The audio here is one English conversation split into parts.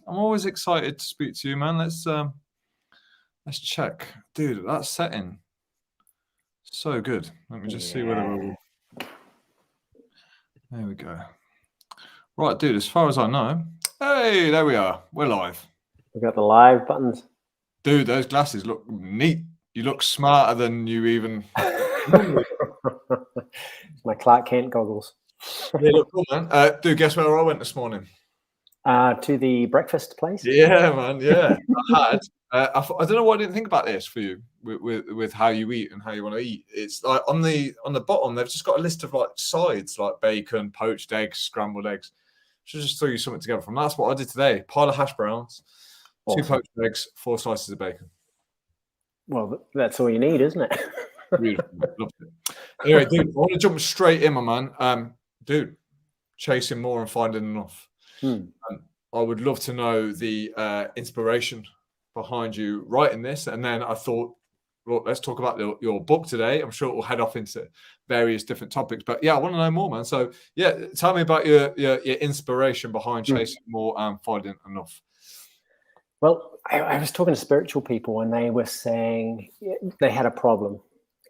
I'm always excited to speak to you, man. Let's check, dude. That setting, so good. Let me just see whether we'll. There we go. Right, dude. As far as I know, hey, there we are. We're live. We've got the live buttons. Dude, those glasses look neat. You look smarter than you even. My Clark Kent goggles. They look cool, man. Dude, guess where I went this morning? To the breakfast place. Yeah, man. Yeah, I had. I don't know why I didn't think about this for you with how you eat and how you want to eat. It's like on the bottom, they've just got a list of like sides like bacon, poached eggs, scrambled eggs. Should just throw you something together from. That's what I did today. Pile of hash browns, awesome. 2 poached eggs, 4 slices of bacon. Well, that's all you need, isn't it? Really loved it. Anyway, dude, I want to jump straight in, my man. Dude, chasing more and finding enough. I would love to know the inspiration behind you writing this. And then I thought, look, let's talk about your book today. I'm sure it will head off into various different topics. But yeah, I want to know more, man. So yeah, tell me about your inspiration behind chasing more and finding enough. Well, I was talking to spiritual people and they were saying they had a problem.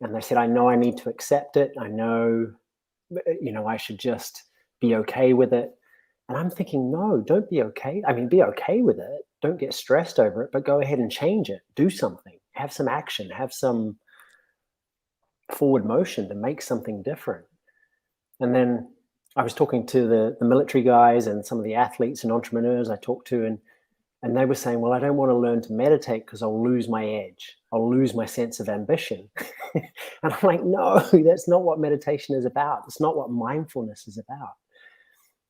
And they said, I know I need to accept it. I know, I should just be okay with it. And I'm thinking, no, don't be okay. I mean, be okay with it. Don't get stressed over it, but go ahead and change it. Do something. Have some action. Have some forward motion to make something different. And then I was talking to the military guys and some of the athletes and entrepreneurs I talked to, and they were saying, well, I don't want to learn to meditate because I'll lose my edge. I'll lose my sense of ambition. And I'm like, no, that's not what meditation is about. It's not what mindfulness is about.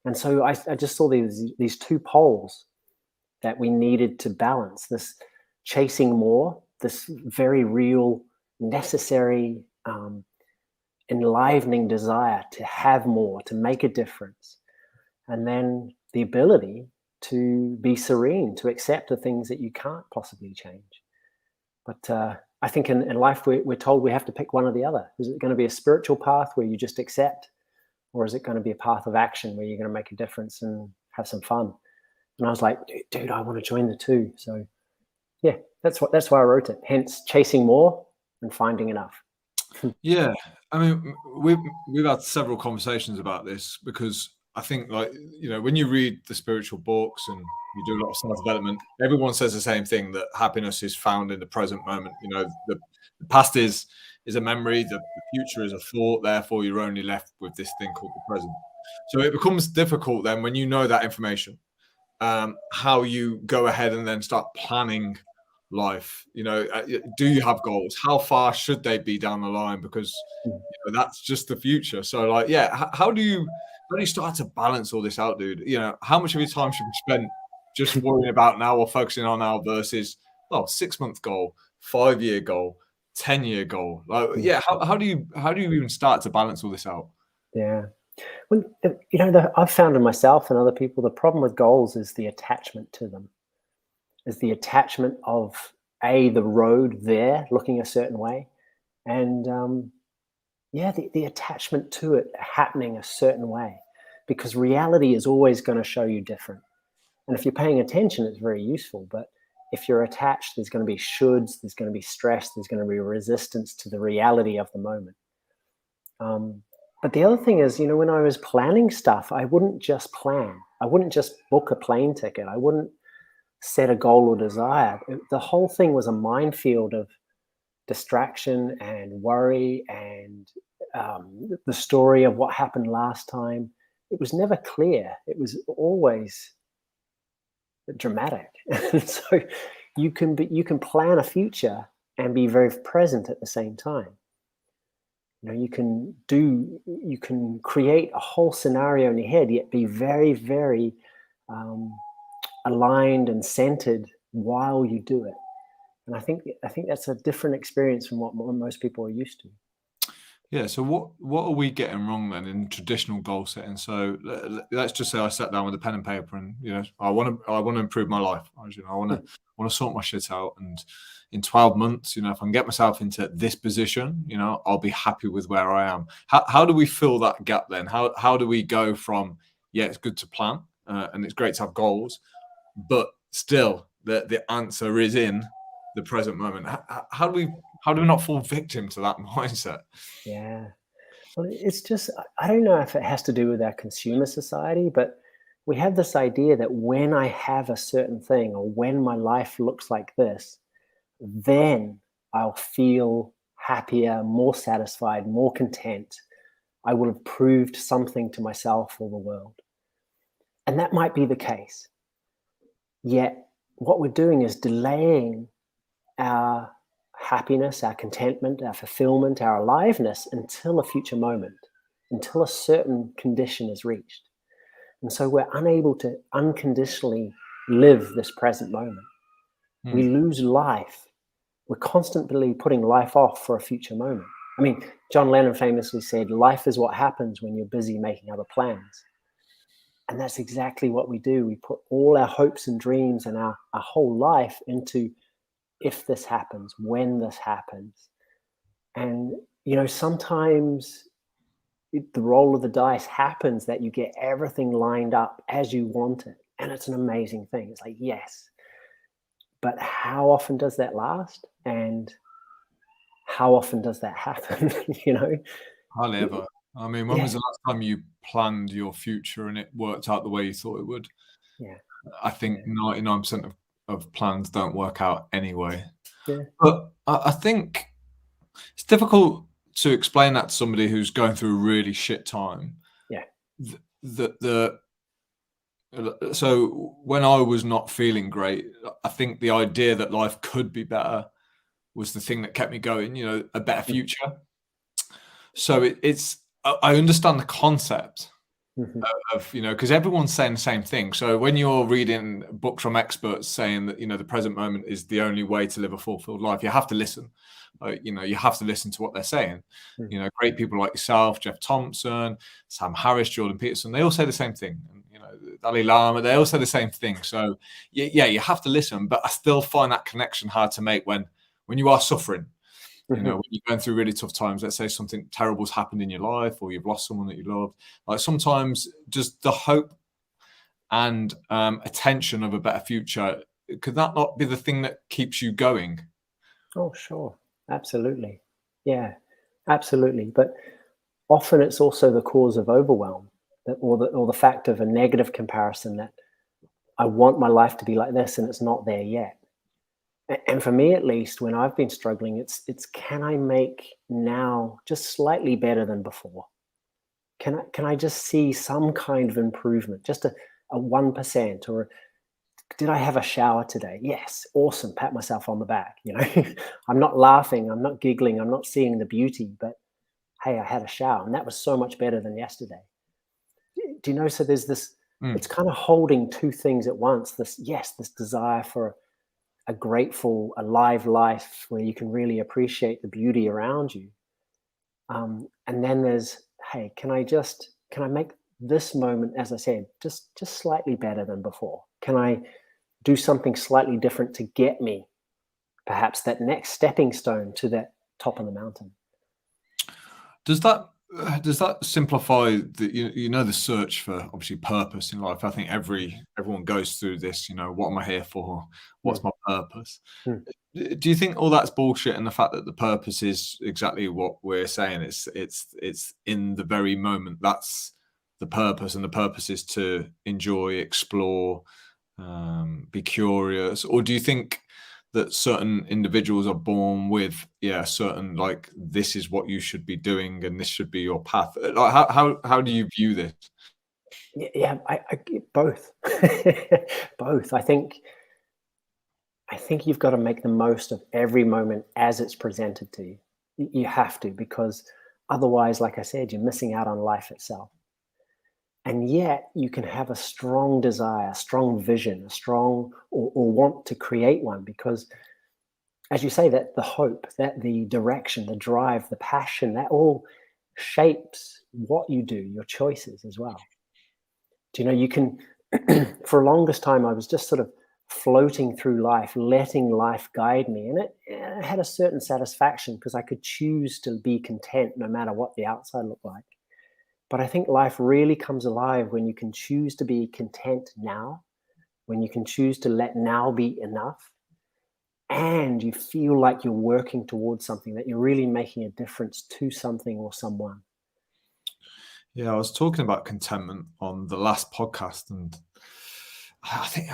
And so I just saw these 2 poles that we needed to balance, this chasing more, this very real, necessary, enlivening desire to have more, to make a difference. And then the ability to be serene, to accept the things that you can't possibly change. But I think in life, we're told we have to pick one or the other. Is it going to be a spiritual path where you just accept? Or is it going to be a path of action where you're going to make a difference and have some fun? And I was like, dude, I want to join the 2. So yeah, that's why I wrote it. Hence chasing more and finding enough. Yeah. I mean, we've had several conversations about this because I think when you read the spiritual books and you do a lot of self-development, everyone says the same thing, that happiness is found in the present moment. The past is a memory, the future is a thought, therefore you're only left with this thing called the present. So it becomes difficult then when you know that information, how you go ahead and then start planning life. Do you have goals? How far should they be down the line? Because that's just the future. So how do you start to balance all this out, dude? How much of your time should be spent just worrying about now or focusing on now versus 6-month goal, 5-year goal, 10-year goal? How do you even start to balance all this out? Yeah. Well, I've found in myself and other people, the problem with goals is the attachment to them, is the attachment of the road there looking a certain way. And the attachment to it happening a certain way, because reality is always going to show you different. And if you're paying attention, it's very useful. But if you're attached, there's going to be shoulds, there's going to be stress, there's going to be resistance to the reality of the moment. But the other thing is, when I was planning stuff, I wouldn't just plan. I wouldn't just book a plane ticket. I wouldn't set a goal or desire. The whole thing was a minefield of distraction and worry and the story of what happened last time. It was never clear. It was always dramatic. And so you can plan a future and be very present at the same time. You can create a whole scenario in your head, yet be very, very aligned and centered while you do it. And I think that's a different experience from what most people are used to. Yeah. So what are we getting wrong then in traditional goal setting? So let's just say I sat down with a pen and paper, and I want to improve my life. I want to sort my shit out, and in 12 months, if I can get myself into this position, I'll be happy with where I am. How do we fill that gap then? How do we go from it's good to plan and it's great to have goals, but still the answer is in the present moment. How do we not fall victim to that mindset? Yeah. Well, it's just, I don't know if it has to do with our consumer society, but we have this idea that when I have a certain thing or when my life looks like this, then I'll feel happier, more satisfied, more content. I will have proved something to myself or the world. And that might be the case. Yet, what we're doing is delaying our happiness, our contentment, our fulfillment, our aliveness until a future moment, until a certain condition is reached. And so we're unable to unconditionally live this present moment. We lose life. We're constantly putting life off for a future moment. I mean, John Lennon famously said, life is what happens when you're busy making other plans. And that's exactly what we do. We put all our hopes and dreams and our whole life into if this happens, when this happens. And, sometimes the roll of the dice happens that you get everything lined up as you want it. And it's an amazing thing. It's like, yes. But how often does that last? And how often does that happen? Hardly ever. I mean, when was the last time you planned your future and it worked out the way you thought it would? Yeah. I think 99% of plans don't work out anyway. Yeah. But I think it's difficult to explain that to somebody who's going through a really shit time. Yeah. So when I was not feeling great, I think the idea that life could be better was the thing that kept me going, a better future. So I understand the concept of, because everyone's saying the same thing. So when you're reading books from experts saying that, the present moment is the only way to live a fulfilled life, you have to listen. You have to listen to what they're saying. Great people like yourself, Jeff Thompson, Sam Harris, Jordan Peterson, they all say the same thing. Dalai Lama, they all say the same thing. So yeah, you have to listen, but I still find that connection hard to make when you are suffering. When you're going through really tough times, let's say something terrible's happened in your life or you've lost someone that you love, like sometimes just the hope and attention of a better future, could that not be the thing that keeps you going? Oh, sure. Absolutely. Yeah, absolutely. But often it's also the cause of overwhelm or the fact of a negative comparison that I want my life to be like this and it's not there yet. And for me, at least, when I've been struggling, it's can I make now just slightly better than before? Can I just see some kind of improvement, just a 1%, or did I have a shower today? Yes, awesome. Pat myself on the back. I'm not laughing, I'm not giggling, I'm not seeing the beauty, but hey, I had a shower, and that was so much better than yesterday. Do you know? So there's this. It's kind of holding two things at once. This desire for a grateful, alive life where you can really appreciate the beauty around you. And then there's, hey, can I make this moment, as I said, just slightly better than before? Can I do something slightly different to get me perhaps that next stepping stone to that top of the mountain? Does that simplify the search for obviously purpose in life? I think everyone goes through this. What am I here for? What's my purpose? Do you think all that's bullshit, and the fact that the purpose is exactly what we're saying? It's in the very moment. That's the purpose, and the purpose is to enjoy, explore, be curious. Or do you think that certain individuals are born with certain, like, this is what you should be doing and this should be your path? Like, how do you view this? Yeah, I both. Both. I think you've got to make the most of every moment as it's presented to you. You have to, because otherwise, like I said, you're missing out on life itself. And yet you can have a strong desire, a strong vision, a strong or want to create one, because as you say, that the hope, that the direction, the drive, the passion, that all shapes what you do, your choices as well. Do you know, you can, for the longest time, I was just sort of floating through life, letting life guide me. And it had a certain satisfaction because I could choose to be content no matter what the outside looked like. But I think life really comes alive when you can choose to be content now when you can choose to let now be enough, and you feel like you're working towards something, that you're really making a difference to something or someone. Yeah, I was talking about contentment on the last podcast, and I think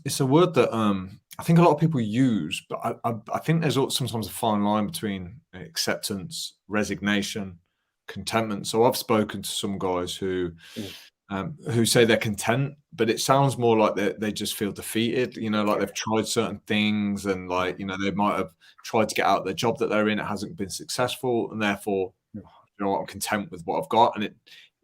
it's a word that I think a lot of people use, but I think there's sometimes a fine line between acceptance, resignation, contentment. So I've spoken to some guys who say they're content, but it sounds more like they just feel defeated. Like they've tried certain things, and like they might have tried to get out of the job that they're in. It hasn't been successful, and therefore, I'm content with what I've got. And it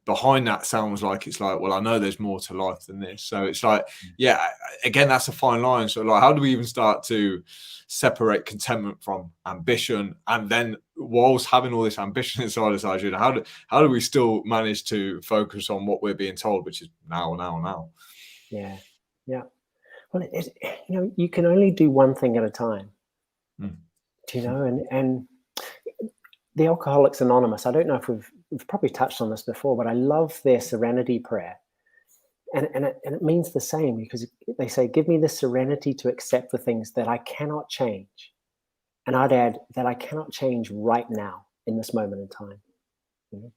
behind that sounds like it's like, well, I know there's more to life than this. So it's like, yeah, again, that's a fine line. So like, how do we even start to separate contentment from ambition? And then whilst having all this ambition inside us, Arjuna, how do we still manage to focus on what we're being told, which is now? Yeah. Well, you can only do one thing at a time. And the Alcoholics Anonymous, I don't know if we've probably touched on this before, but I love their serenity prayer. And it means the same, because they say, give me the serenity to accept the things that I cannot change. And I'd add that I cannot change right now in this moment in time.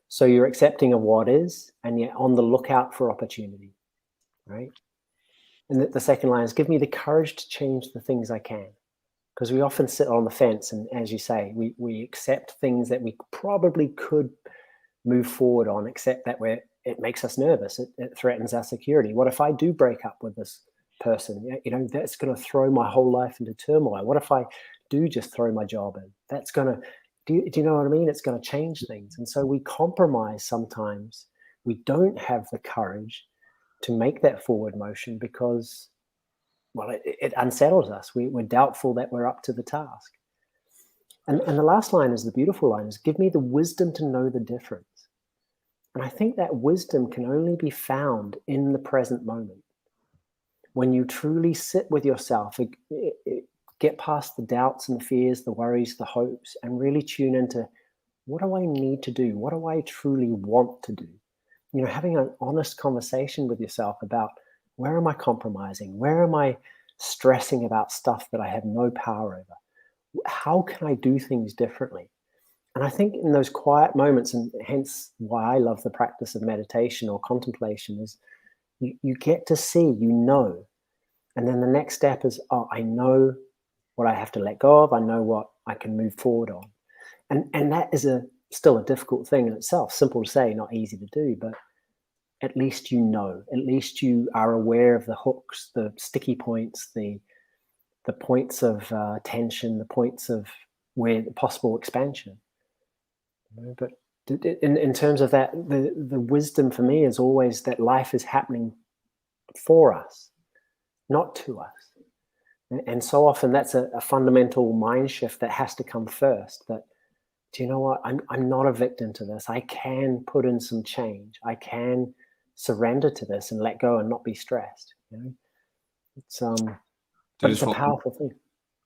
So you're accepting of what is, and you're on the lookout for opportunity, right? And the second line is, give me the courage to change the things I can. Because we often sit on the fence, and as you say, we accept things that we probably could move forward on, except that it makes us nervous. It threatens our security. What if I do break up with this person? That's going to throw my whole life into turmoil. What if I do just throw my job in? That's going to, do you know what I mean? It's going to change things. And so we compromise sometimes. We don't have the courage to make that forward motion because, well, it unsettles us. We're doubtful that we're up to the task. And the last line is the beautiful line, is give me the wisdom to know the difference. And I think that wisdom can only be found in the present moment. When you truly sit with yourself, get past the doubts and the fears, the worries, the hopes, and really tune into, what do I need to do? What do I truly want to do? Having an honest conversation with yourself about, where am I compromising? Where am I stressing about stuff that I have no power over? How can I do things differently? And I think in those quiet moments, and hence why I love the practice of meditation or contemplation, is you get to see, and then the next step is, I know what I have to let go of. I know what I can move forward on. And that is still a difficult thing in itself. Simple to say, not easy to do, but at least at least you are aware of the hooks, the sticky points, the points of tension, the points of where the possible expansion. But in terms of that, the wisdom for me is always that life is happening for us, not to us. And so often that's a fundamental mind shift that has to come first, that, do you know what, I'm not a victim to this. I can put in some change. I can surrender to this and let go and not be stressed. It's but it's a powerful thing.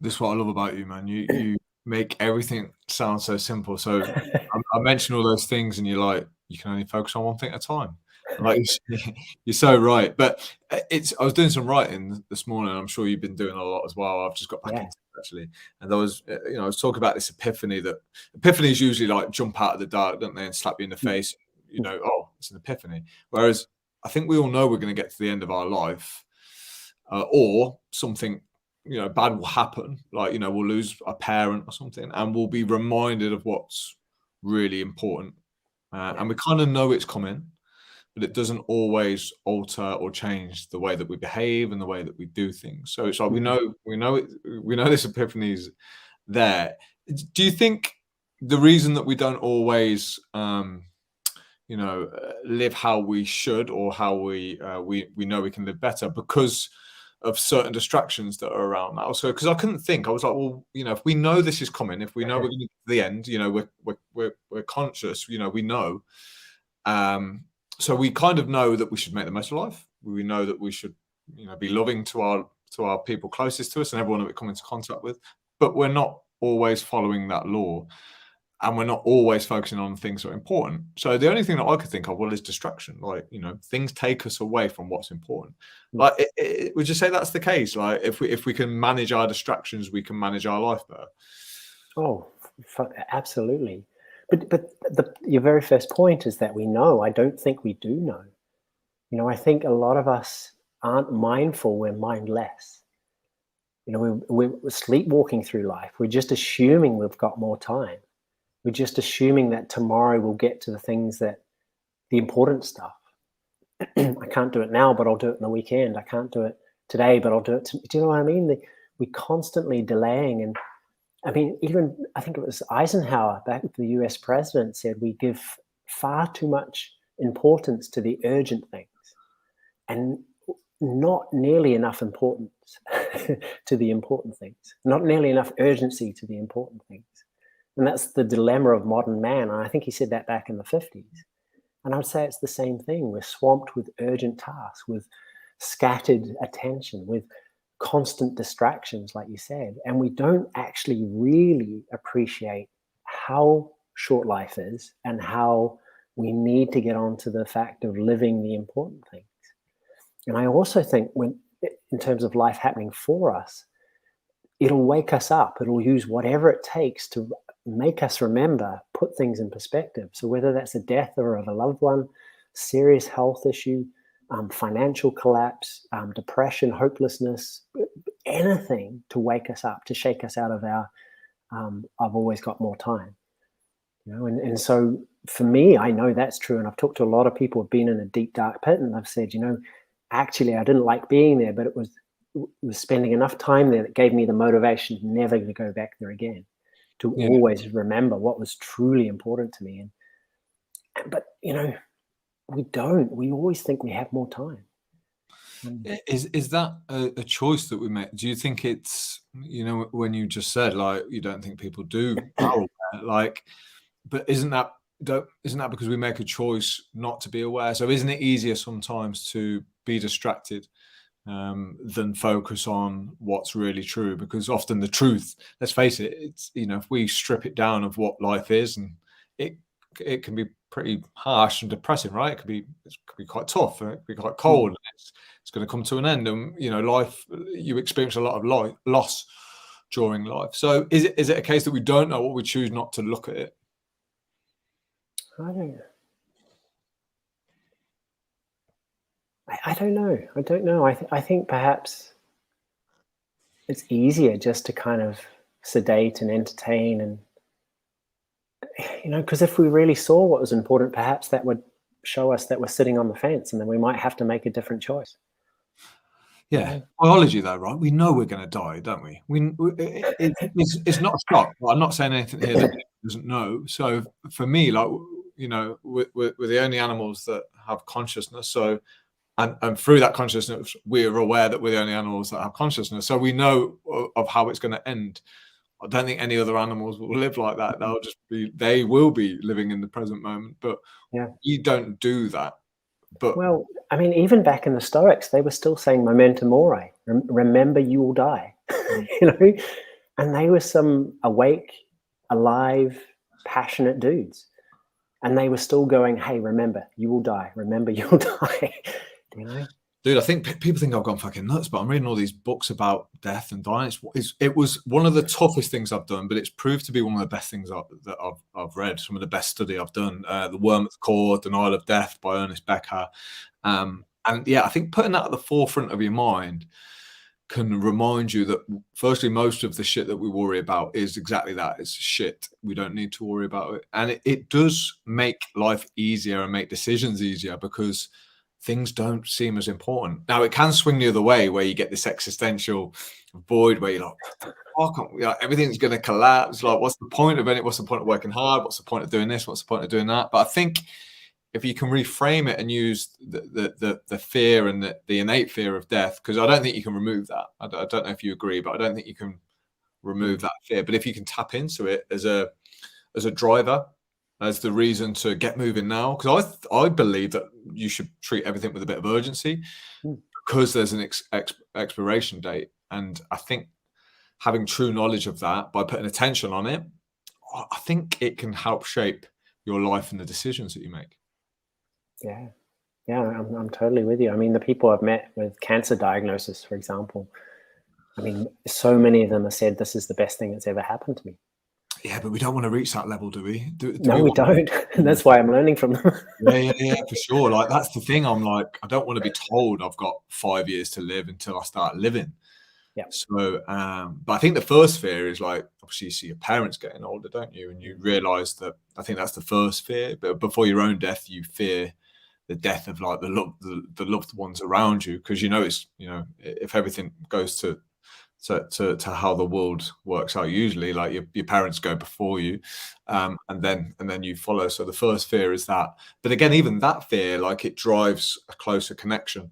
This is what I love about you, man. You make everything sound so simple. So I mentioned all those things, and you're like, you can only focus on one thing at a time. Like, you're so right. But I was doing some writing this morning. I'm sure you've been doing a lot as well. I've just got back into it, actually. And I was talking about this epiphany. That epiphanies usually like jump out of the dark, don't they, and slap you in the face. Oh, it's an epiphany. Whereas I think we all know we're going to get to the end of our life, or something bad will happen. Like, we'll lose a parent or something, and we'll be reminded of what's really important. And we kind of know it's coming, but it doesn't always alter or change the way that we behave and the way that we do things. So it's like, we know this epiphany is there. Do you think the reason that we don't always live how we should, or how we know we can live better, because of certain distractions that are around now? So, because I couldn't think, I was like, well, if we know this is coming, if we know we're going to get to the end, we're conscious, we know. So we kind of know that we should make the most of life. We know that we should, be loving to our people closest to us and everyone that we come into contact with, but we're not always following that law. and we're not always focusing on things that are important. So the only thing that I could think of, well, is distraction. Like, things take us away from what's important. Like, would you say that's the case? Like, if we can manage our distractions, we can manage our life better. Oh, absolutely. But your very first point is that we know. I don't think we do know. I think a lot of us aren't mindful. We're mindless. We're sleepwalking through life. We're just assuming we've got more time. We're just assuming that tomorrow we'll get to the important stuff. I can't do it now, but I'll do it in the weekend. I can't do it today, but I'll do it. Do you know what I mean? We're constantly delaying. And I mean, I think it was Eisenhower, the US president, said we give far too much importance to the urgent things and not nearly enough importance to the important things, not nearly enough urgency to the important things. And that's the dilemma of modern man. And I think he said that back in the 50s. And I would say it's the same thing. We're swamped with urgent tasks, with scattered attention, with constant distractions, like you said. And we don't actually really appreciate how short life is and how we need to get on to the fact of living the important things. And I also think in terms of life happening for us, it'll wake us up. It'll use whatever it takes to make us remember, put things in perspective. So whether that's a death or of a loved one, serious health issue, financial collapse, depression, hopelessness, anything to wake us up, to shake us out of our I've always got more time. And so for me, I know that's true. And I've talked to a lot of people who've been in a deep, dark pit, and I've said, actually, I didn't like being there, but it was spending enough time there that gave me the motivation never to go back there again, to always remember what was truly important to me. But we don't. We always think we have more time. Is that a choice that we make? Do you think it's, when you just said, like, you don't think people do, like, but isn't that because we make a choice not to be aware? So isn't it easier sometimes to be distracted than focus on what's really true? Because often the truth, let's face it, it's, if we strip it down of what life is, and it can be pretty harsh and depressing, right? It could be quite tough, and it could be quite cold, and it's going to come to an end. And life, you experience a lot of loss during life. So is it a case that we don't know, what we choose not to look at it? I don't know. I don't know. I think perhaps it's easier just to kind of sedate and entertain, and because if we really saw what was important, perhaps that would show us that we're sitting on the fence, and then we might have to make a different choice. Yeah, biology though, right? We know we're going to die, don't we? It's not a shock. I'm not saying anything here that doesn't know. So for me, like, we're the only animals that have consciousness. So, and through that consciousness, we're aware that we're the only animals that have consciousness. So we know of how it's going to end. I don't think any other animals will live like that. They will be living in the present moment. But you don't do that. But well, I mean, even back in the Stoics, they were still saying memento mori, remember you will die, and they were some awake, alive, passionate dudes. And they were still going, hey, remember, you will die. Remember, you will die. Dude, I think people think I've gone fucking nuts, but I'm reading all these books about death and dying. It was one of the toughest things I've done, but it's proved to be one of the best things that I've read. Some of the best study I've done. The Worm at the Core, Denial of Death by Ernest Becker. And I think putting that at the forefront of your mind can remind you that, firstly, most of the shit that we worry about is exactly that. It's shit. We don't need to worry about it. And it does make life easier and make decisions easier, because things don't seem as important. Now, it can swing the other way, where you get this existential void where you're like, everything's going to collapse. Like, what's the point of it? What's the point of working hard? What's the point of doing this? What's the point of doing that? But I think if you can reframe it and use the fear and the innate fear of death, because I don't think you can remove that. I don't know if you agree, but I don't think you can remove that fear. But if you can tap into it as a driver, as the reason to get moving now, because I believe that you should treat everything with a bit of urgency, because there's an expiration date. And I think having true knowledge of that, by putting attention on it, I think it can help shape your life and the decisions that you make. Yeah. Yeah, I'm totally with you. I mean, the people I've met with cancer diagnosis, for example, I mean, so many of them have said this is the best thing that's ever happened to me. Yeah, but we don't want to reach that level, do we? Do No, we we want don't. And to? that's why I'm learning from them. Yeah, for sure. Like that's the thing. I'm like, I don't want to be told I've got 5 years to live until I start living. Yeah. So, but I think the first fear is like, obviously, you see your parents getting older, don't you? And you realise that. I think that's the first fear. But before your own death, you fear the death of like the loved ones around you, because it's if everything goes to how the world works out, usually like your parents go before you, and then you follow. So the first fear is that. But again, even that fear, like it drives a closer connection,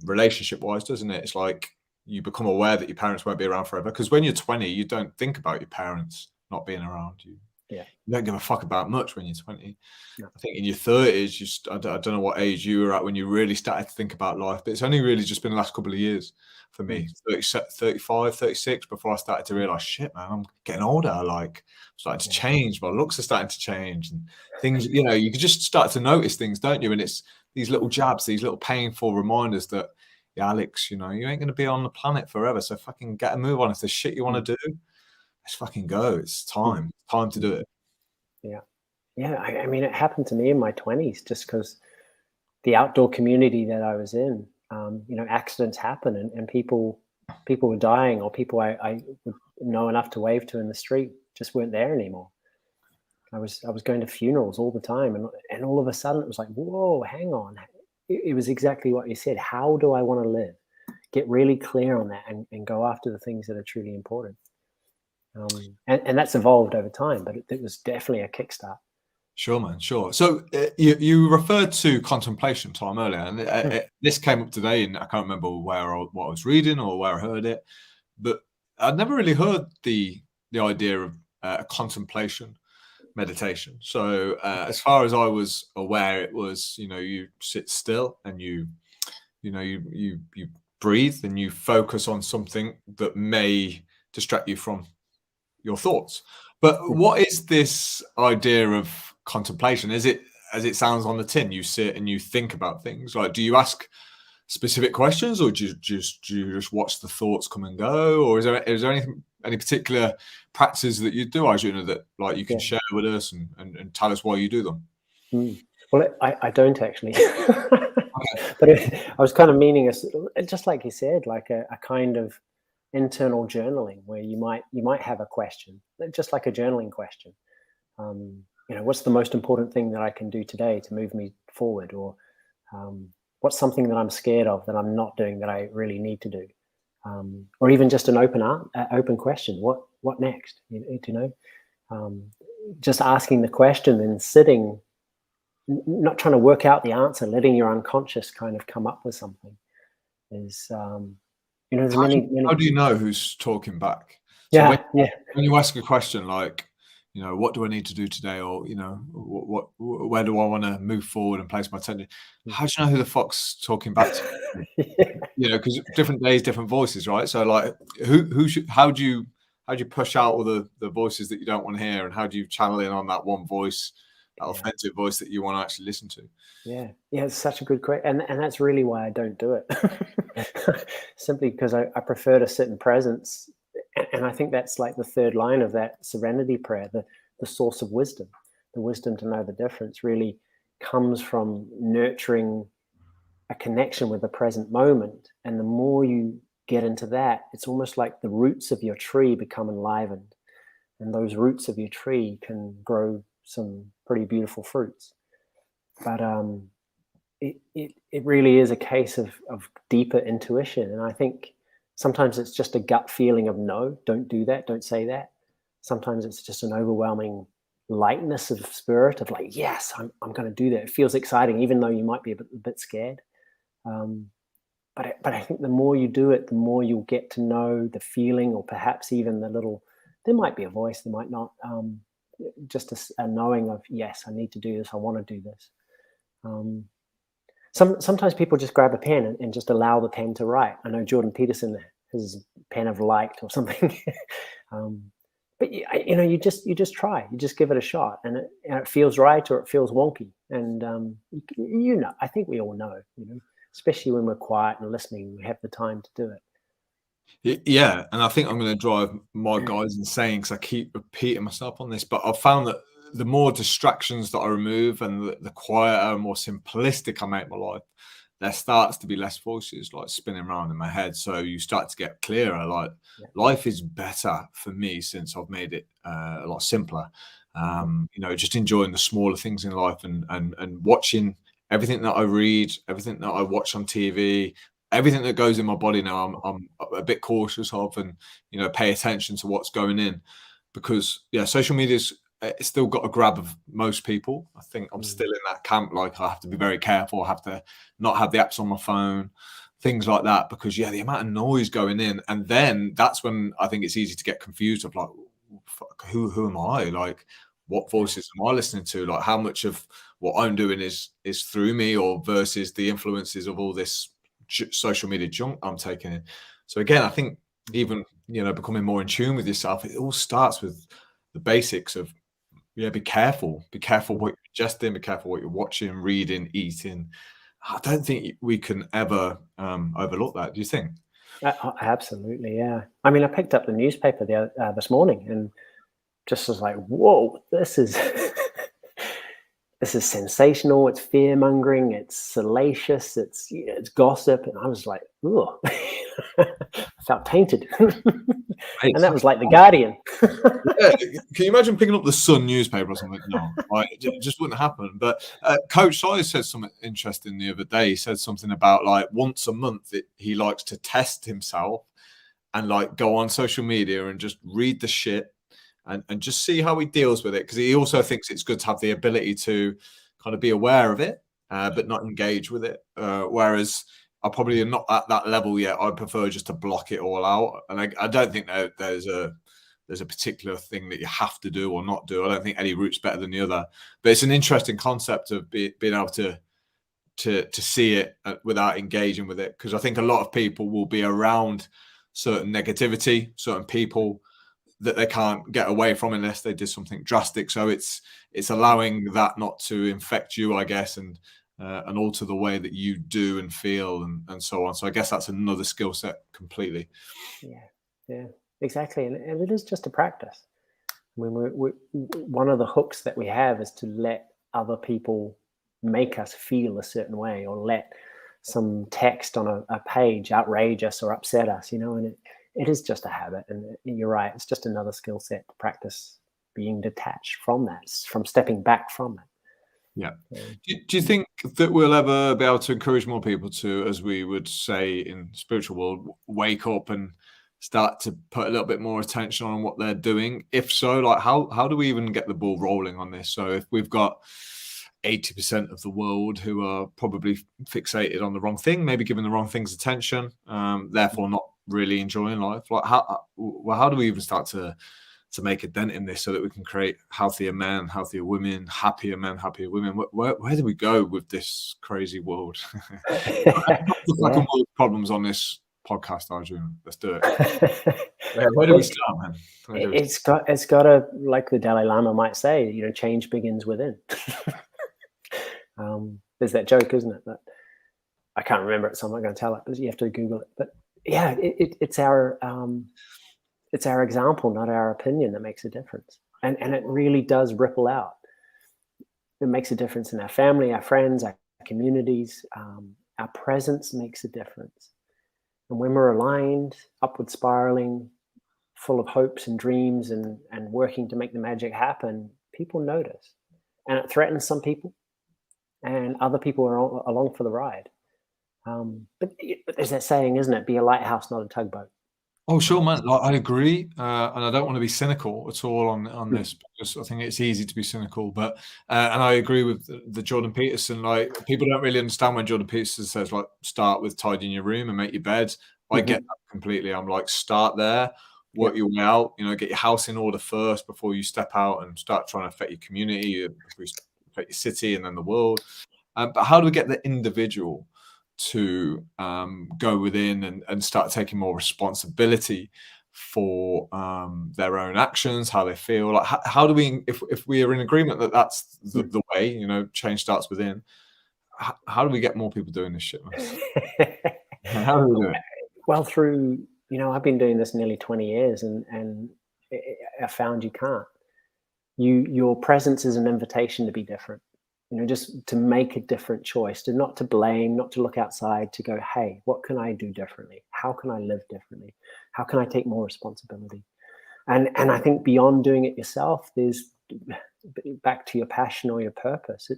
relationship wise, doesn't it? It's like you become aware that your parents won't be around forever, because when you're 20 you don't think about your parents not being around you. Yeah. You don't give a fuck about much when you're 20. No. I think in your 30s, I don't know what age you were at when you really started to think about life, but it's only really just been the last couple of years for me, 35, 36, before I started to realize, shit, man, I'm getting older. Like, I'm starting to change. My looks are starting to change, and things, you can just start to notice things, don't you? And it's these little jabs, these little painful reminders that, yeah, Alex, you ain't going to be on the planet forever. So fucking get a move on. If there's shit you want to do, let's fucking go. It's time. It's time to do it. Yeah. Yeah. I mean, it happened to me in my 20s just because the outdoor community that I was in, accidents happen, and people were dying, or people I would know enough to wave to in the street just weren't there anymore. I was going to funerals all the time, and all of a sudden it was like, whoa, hang on. It was exactly what you said. How do I want to live? Get really clear on that, and go after the things that are truly important. And that's evolved over time, but it was definitely a kickstart. Sure, man. Sure. So you referred to contemplation time earlier, and this came up today, and I can't remember what I was reading or where I heard it, but I'd never really heard the idea of contemplation meditation. So as far as I was aware, it was you sit still and you breathe and you focus on something that may distract you from your thoughts. But what is this idea of contemplation? Is it, as it sounds on the tin, you sit and you think about things? Like, do you ask specific questions, or do you just watch the thoughts come and go? Or is there any particular practices that you do, Arjuna, that like you can share with us and tell us why you do them? Well, I don't actually. But I was kind of meaning just like you said, like a kind of internal journaling where you might have a question, just like a journaling question. What's the most important thing that I can do today to move me forward? Or what's something that I'm scared of that I'm not doing that I really need to do? Or even just an open question. What next? Just asking the question and sitting, not trying to work out the answer, letting your unconscious kind of come up with something is, there's many. How do you know who's talking back? So Yeah, when you ask a question like, what do I need to do today? Or, where do I want to move forward and place my attention? How do you know who the fuck's talking back to you? Because different days, different voices, right? So like, how do you push out all the voices that you don't want to hear, and how do you channel in on that one voice, that authentic voice that you want to actually listen to? Yeah, it's such a good question, and that's really why I don't do it. Simply because I prefer to sit in presence, and I think that's like the third line of that serenity prayer, the source of wisdom. The wisdom to know the difference really comes from nurturing a connection with the present moment, and the more you get into that, it's almost like the roots of your tree become enlivened, and those roots of your tree can grow some pretty beautiful fruits. But it really is a case of deeper intuition. And I think sometimes it's just a gut feeling of no, don't do that, don't say that. Sometimes it's just an overwhelming lightness of spirit of like, yes, I'm going to do that. It feels exciting, even though you might be a bit scared. But I think the more you do it, the more you'll get to know the feeling, or perhaps even there might be a voice, there might not, just a knowing of, yes, I need to do this, I want to do this. Sometimes people just grab a pen and just allow the pen to write. I know Jordan Peterson has a pen of light or something. but you just try, you just give it a shot, and it feels right or it feels wonky, and I think we all know, especially when we're quiet and listening, we have the time to do it. Yeah, and I think I'm going to drive my guys insane because I keep repeating myself on this. But I've found that the more distractions that I remove and the quieter and more simplistic I make my life, there starts to be less voices like spinning around in my head. So you start to get clearer. Like life is better for me since I've made it a lot simpler. Just enjoying the smaller things in life and watching everything that I read, everything that I watch on TV, everything that goes in my body now. I'm a bit cautious of, and pay attention to what's going in, because social media's it's still got a grab of most people. I think I'm still in that camp. Like I have to be very careful. I have to not have the apps on my phone, things like that, because the amount of noise going in, and then that's when I think it's easy to get confused of like, who am I? Like, what voices am I listening to? Like, how much of what I'm doing is through me, or versus the influences of all this social media junk I'm taking in. So again, I think even becoming more in tune with yourself, it all starts with the basics of be careful what you're ingesting, be careful what you're watching, reading, eating. I don't think we can ever overlook that. Do you think? Absolutely, yeah. I mean, I picked up the newspaper this morning and just was like, whoa, this is this is sensational, it's fear mongering, it's salacious, it's gossip, and I was like, oh, I felt tainted. And that was like the Guardian. Yeah, can you imagine picking up the Sun newspaper or something? No, it just wouldn't happen. But Coach Sire said something interesting the other day. He said something about like once a month he likes to test himself and like go on social media and just read the shit and just see how he deals with it, because he also thinks it's good to have the ability to kind of be aware of it, but not engage with it. Whereas I probably am not at that level yet. I prefer just to block it all out, and I don't think that there's a particular thing that you have to do or not do. I don't think any route's better than the other, but it's an interesting concept of being able to see it without engaging with it, because I think a lot of people will be around certain negativity, certain people that they can't get away from unless they did something drastic. So it's allowing that not to infect you, I guess, and alter the way that you do and feel and so on. So I guess that's another skill set completely. Yeah, exactly. And it is just a practice. I mean, one of the hooks that we have is to let other people make us feel a certain way, or let some text on a page outrage us or upset us, and it is just a habit. And you're right, it's just another skill set to practice being detached from that, from stepping back from it. Yeah. Do you think that we'll ever be able to encourage more people to, as we would say in the spiritual world, wake up and start to put a little bit more attention on what they're doing? If so, like how do we even get the ball rolling on this? So if we've got 80% of the world who are probably fixated on the wrong thing, maybe giving the wrong things attention, therefore not really enjoying life, like how do we even start to make a dent in this so that we can create healthier men, healthier women, happier men, happier women? Where do we go with this crazy world? Black and white problems on this podcast, Arjuna. Let's do it. Where do we start, man? It's got to, like the Dalai Lama might say, change begins within. There's that joke, isn't it? That I can't remember it, so I'm not going to tell it, but you have to Google it. But yeah, it's our example, not our opinion, that makes a difference. And it really does ripple out. It makes a difference in our family, our friends, our communities. Our presence makes a difference. And when we're aligned, upward spiraling, full of hopes and dreams and working to make the magic happen, people notice. And it threatens some people, and other people are along for the ride. But there's that saying, isn't it? Be a lighthouse, not a tugboat. Oh, sure, man. Like, I agree, and I don't want to be cynical at all on this, because I think it's easy to be cynical. But and I agree with the Jordan Peterson. Like, people don't really understand when Jordan Peterson says, like, start with tidying your room and make your bed. I get that completely. I'm like, start there, work your way out. Get your house in order first before you step out and start trying to affect your community, affect your city, and then the world. But how do we get the individual to go within and start taking more responsibility for their own actions, how they feel. Like, how do we, if we are in agreement that that's the way, you know, change starts within, how do we get more people doing this shit, man? How do we do it? Well, through, you know, I've been doing this nearly 20 years, and I found you can't. Your presence is an invitation to be different. You know, just to make a different choice, not to blame, not to look outside, to go, hey, what can I do differently? How can I live differently? How can I take more responsibility? And I think beyond doing it yourself, there's, back to your passion or your purpose.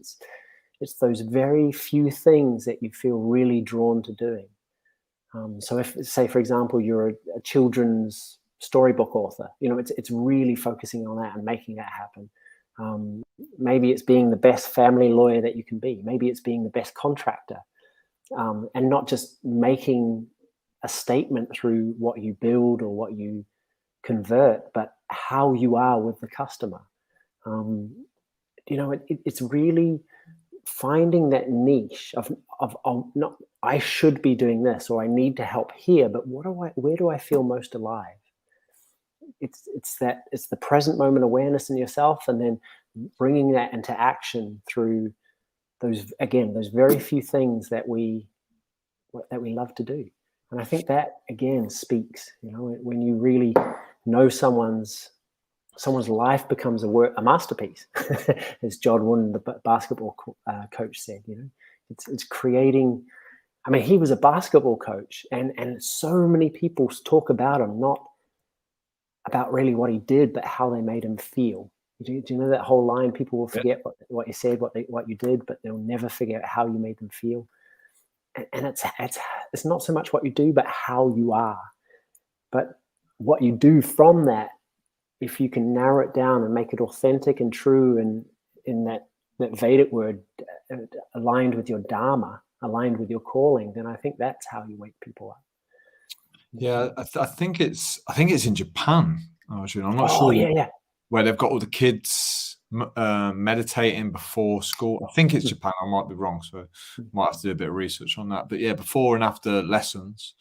It's those very few things that you feel really drawn to doing. So if, say, for example, you're a children's storybook author, you know, it's really focusing on that and making that happen. Maybe it's being the best family lawyer that you can be. Maybe it's being the best contractor, and not just making a statement through what you build or what you convert, but how you are with the customer. You know, it's really finding that niche of not, I should be doing this, or I need to help here, but where do I feel most alive? It's the present moment awareness in yourself, and then bringing that into action through those very few things that we love to do. And I think that again speaks, you know, when you really know someone's life becomes a masterpiece, as John Wooden, the basketball coach, said. You know, it's creating. I mean, he was a basketball coach, and so many people talk about him, not about really what he did, but how they made him feel. Do you know that whole line? People will forget what you said, what you did, but they'll never forget how you made them feel. And it's not so much what you do, but how you are. But what you do from that, if you can narrow it down and make it authentic and true, and in that Vedic word, aligned with your dharma, aligned with your calling, then I think that's how you wake people up. Yeah, I think it's in Japan, Arjuna. I'm not sure where they've got all the kids meditating before school. I think it's Japan. I might be wrong, so might have to do a bit of research on that. But yeah, before and after lessons,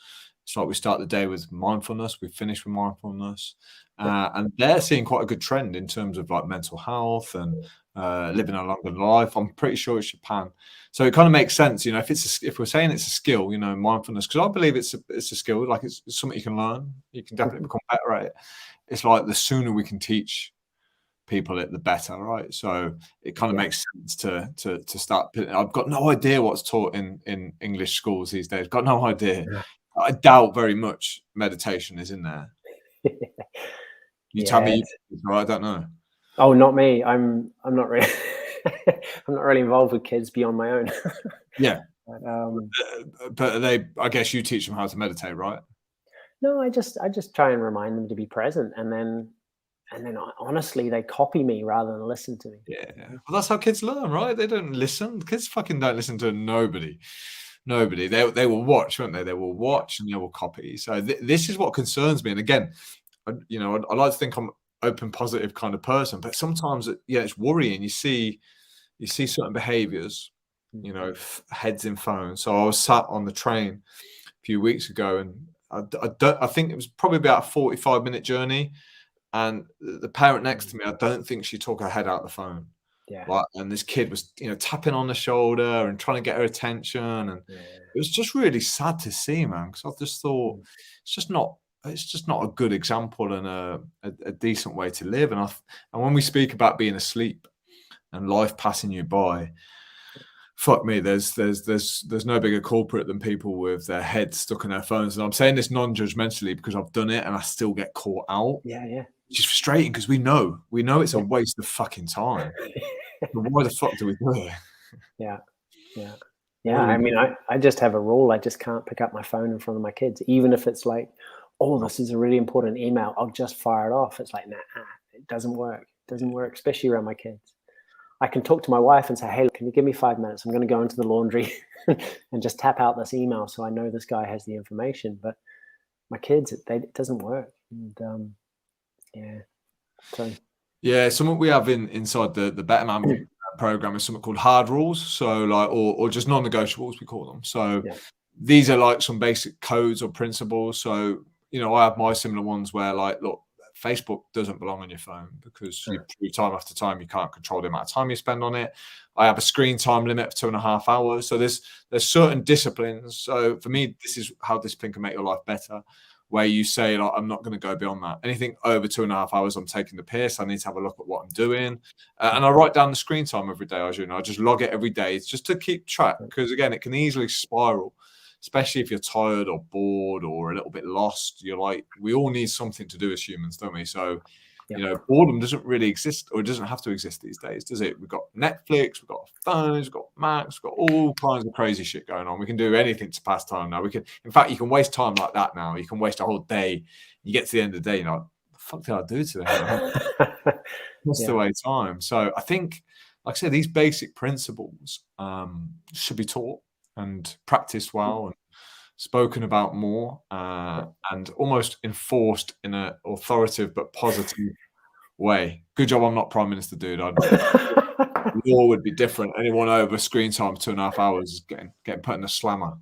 it's like we start the day with mindfulness, we finish with mindfulness, and they're seeing quite a good trend in terms of like mental health and living a longer life. I'm pretty sure it's Japan. So it kind of makes sense, you know, if we're saying it's a skill, you know, mindfulness, because I believe it's a skill, like it's something you can learn. You can definitely become better at it. It's like the sooner we can teach people it, the better, right? So it kind of makes sense to start. I've got no idea what's taught in English schools these days. Got no idea. I doubt very much meditation is in there. You tell me, I don't know. Oh, not me. I'm not really I'm not really involved with kids beyond my own. Yeah. But I guess you teach them how to meditate, right? No, I just try and remind them to be present, and then honestly, they copy me rather than listen to me. Yeah. Well, that's how kids learn, right? They don't listen. Kids fucking don't listen to nobody. They will watch, won't they? They will watch and they will copy. So this is what concerns me. And again, you know, I like to think I'm open, positive kind of person, but sometimes it's worrying. You see certain behaviors, you know, heads in phones. So I was sat on the train a few weeks ago, and I think it was probably about a 45-minute journey, and the parent next to me, I don't think she took her head out the phone. Yeah. Like, and this kid was, you know, tapping on the shoulder and trying to get her attention, and it was just really sad to see, man, because I just thought it's just not a good example and a decent way to live. And when we speak about being asleep and life passing you by, fuck me, there's no bigger culprit than people with their heads stuck in their phones. And I'm saying this non-judgmentally because I've done it and I still get caught out. Yeah. Which is frustrating because we know it's a waste of fucking time. But why the fuck do we do it? Yeah. I mean, I just have a rule. I just can't pick up my phone in front of my kids, even if it's like, oh, this is a really important email. I'll just fire it off. It's like, nah, it doesn't work. It doesn't work, especially around my kids. I can talk to my wife and say, hey, can you give me 5 minutes? I'm going to go into the laundry and just tap out this email so I know this guy has the information. But my kids, it doesn't work. And something we have inside the Better Man program is something called hard rules. So like, or just non-negotiables, we call them. So these are like some basic codes or principles. So you know, I have my similar ones where, like, look, Facebook doesn't belong on your phone because you prove time after time you can't control the amount of time you spend on it. I have a screen time limit of 2.5 hours. So there's certain disciplines. So for me, this is how discipline can make your life better, where you say, like, I'm not going to go beyond that. Anything over 2.5 hours, I'm taking the piss. I need to have a look at what I'm doing. And I write down the screen time every day, Arjuna. I just log it every day. It's just to keep track, because again, it can easily spiral, especially if you're tired or bored or a little bit lost. You're like, we all need something to do as humans, don't we? So, you know, boredom doesn't really exist, or it doesn't have to exist these days, does it? We've got Netflix, we've got phones, we've got Macs, we've got all kinds of crazy shit going on. We can do anything to pass time now. In fact, you can waste time like that now. You can waste a whole day. You get to the end of the day, you're like, the fuck did I do today? That's the way time. So I think, like I said, these basic principles should be taught and practiced well and spoken about more, and almost enforced in an authoritative but positive way. Good job I'm not Prime Minister, dude. Law would be different. Anyone over screen time 2.5 hours is getting put in a slammer.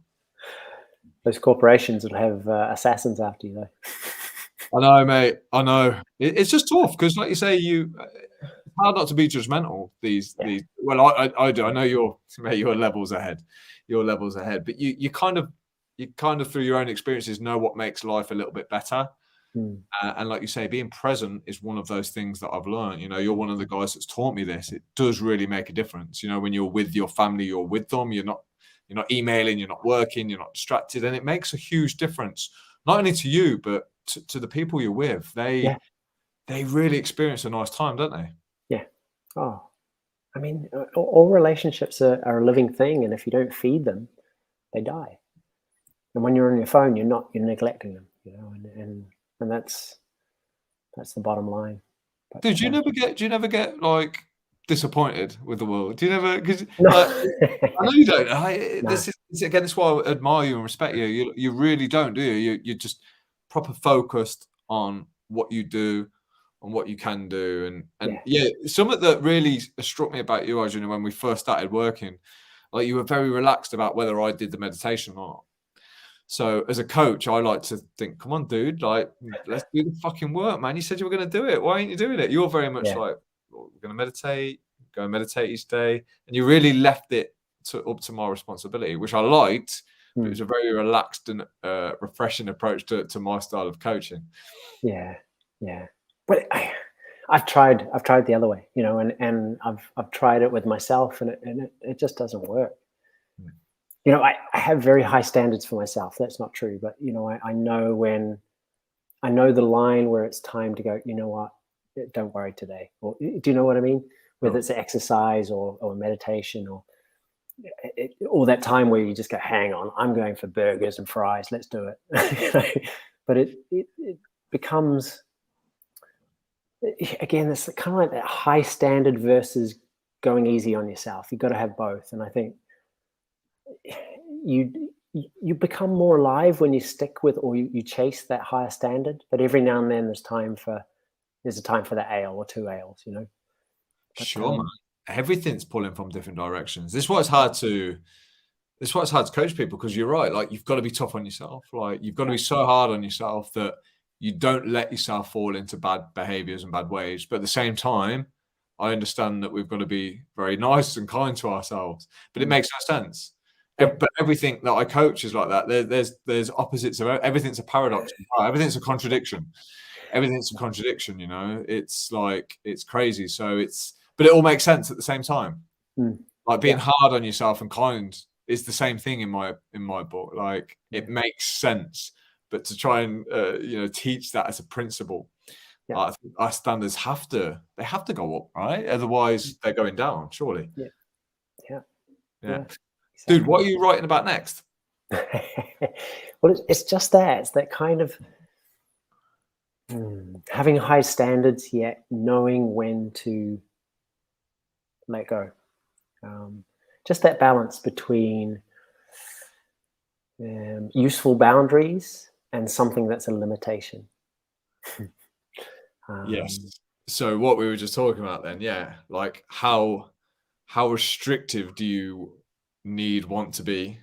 Those corporations would have assassins after you, though. I know, mate. I know. It's just tough because, like you say, it's hard not to be judgmental. Well, I do. I know you're levels ahead. You're levels ahead, but you kind of through your own experiences know what makes life a little bit better. And like you say, being present is one of those things that I've learned. You know, you're one of the guys that's taught me this. It does really make a difference. You know, when you're with your family, you're with them. You're not emailing. You're not working. You're not distracted, and it makes a huge difference. Not only to you, but to the people you're with. They really experience a nice time, don't they? Yeah. Oh, I mean, all relationships are a living thing, and if you don't feed them, they die. And when you're on your phone, you're neglecting them. You know, and that's the bottom line. But, dude, do you never get like disappointed with the world? Do you never? Because no. I know you don't. No. This is why I admire you and respect you. You really don't, do you? You're just proper focused on what you do and what you can do. And something that really struck me about you, Arjuna, when we first started working, like, you were very relaxed about whether I did the meditation or not. So as a coach, I like to think, come on, dude, like, let's do the fucking work, man. You said you were going to do it. Why aren't you doing it? You're very much like, well, we're going to meditate, go and meditate each day. And you really left it up to my responsibility, which I liked. But it was a very relaxed and refreshing approach to my style of coaching. Yeah. But I've tried the other way, you know, and I've tried it with myself, and it just doesn't work. You know, I have very high standards for myself. That's not true, but you know, I know the line where it's time to go. You know what? Don't worry today. Or, do you know what I mean? Whether it's exercise or meditation or that time where you just go, hang on, I'm going for burgers and fries. Let's do it. But it becomes, again, it's kind of like that high standard versus going easy on yourself. You've got to have both, and I think you become more alive when you stick with, or you chase that higher standard. But every now and then there's a time for the ale or 2 ales, you know. But, sure, man. Everything's pulling from different directions. This is why it's hard to coach people, because you're right. Like, you've got to be tough on yourself. Like, you've got to be so hard on yourself that you don't let yourself fall into bad behaviors and bad ways. But at the same time, I understand that we've got to be very nice and kind to ourselves. But it makes no sense. But everything that I coach is like that. There's opposites of everything's a paradox. Everything's a contradiction. Everything's a contradiction. You know, it's like, it's crazy. So but it all makes sense at the same time. Like, being hard on yourself and kind is the same thing in my book. Like, it makes sense. But to try and teach that as a principle, I think our standards have to go up, right? Otherwise, they're going down, surely. Yeah. Exactly. Dude, what are you writing about next? Well, it's just that. It's that kind of having high standards, yet knowing when to let go. Just that balance between useful boundaries and something that's a limitation. Yes. So what we were just talking about then, like, how restrictive do you want to be?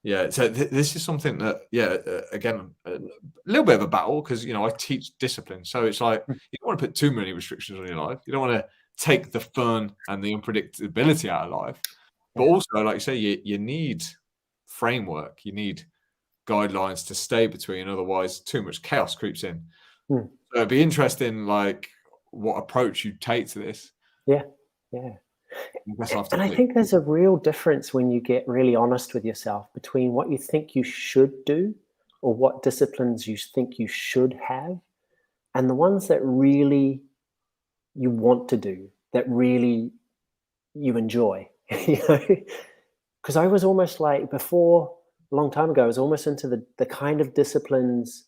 Yeah, so this is something that, yeah, again, a little bit of a battle because I teach discipline, so it's like Mm. you don't want to put too many restrictions on your life. You don't want to take the fun and the unpredictability out of life, but Yeah. also, like you say, you need framework, you need guidelines to stay between. Otherwise, too much chaos creeps in. Mm. So it'd be interesting, like what approach you take to this. Yeah. Yeah. I guess I'll have to And I dig. think there's a real difference when you get really honest with yourself between what you think you should do or what disciplines you think you should have and the ones that really you want to do, that really you enjoy. you know? Because I was almost like before, a long time ago, I was almost into the kind of disciplines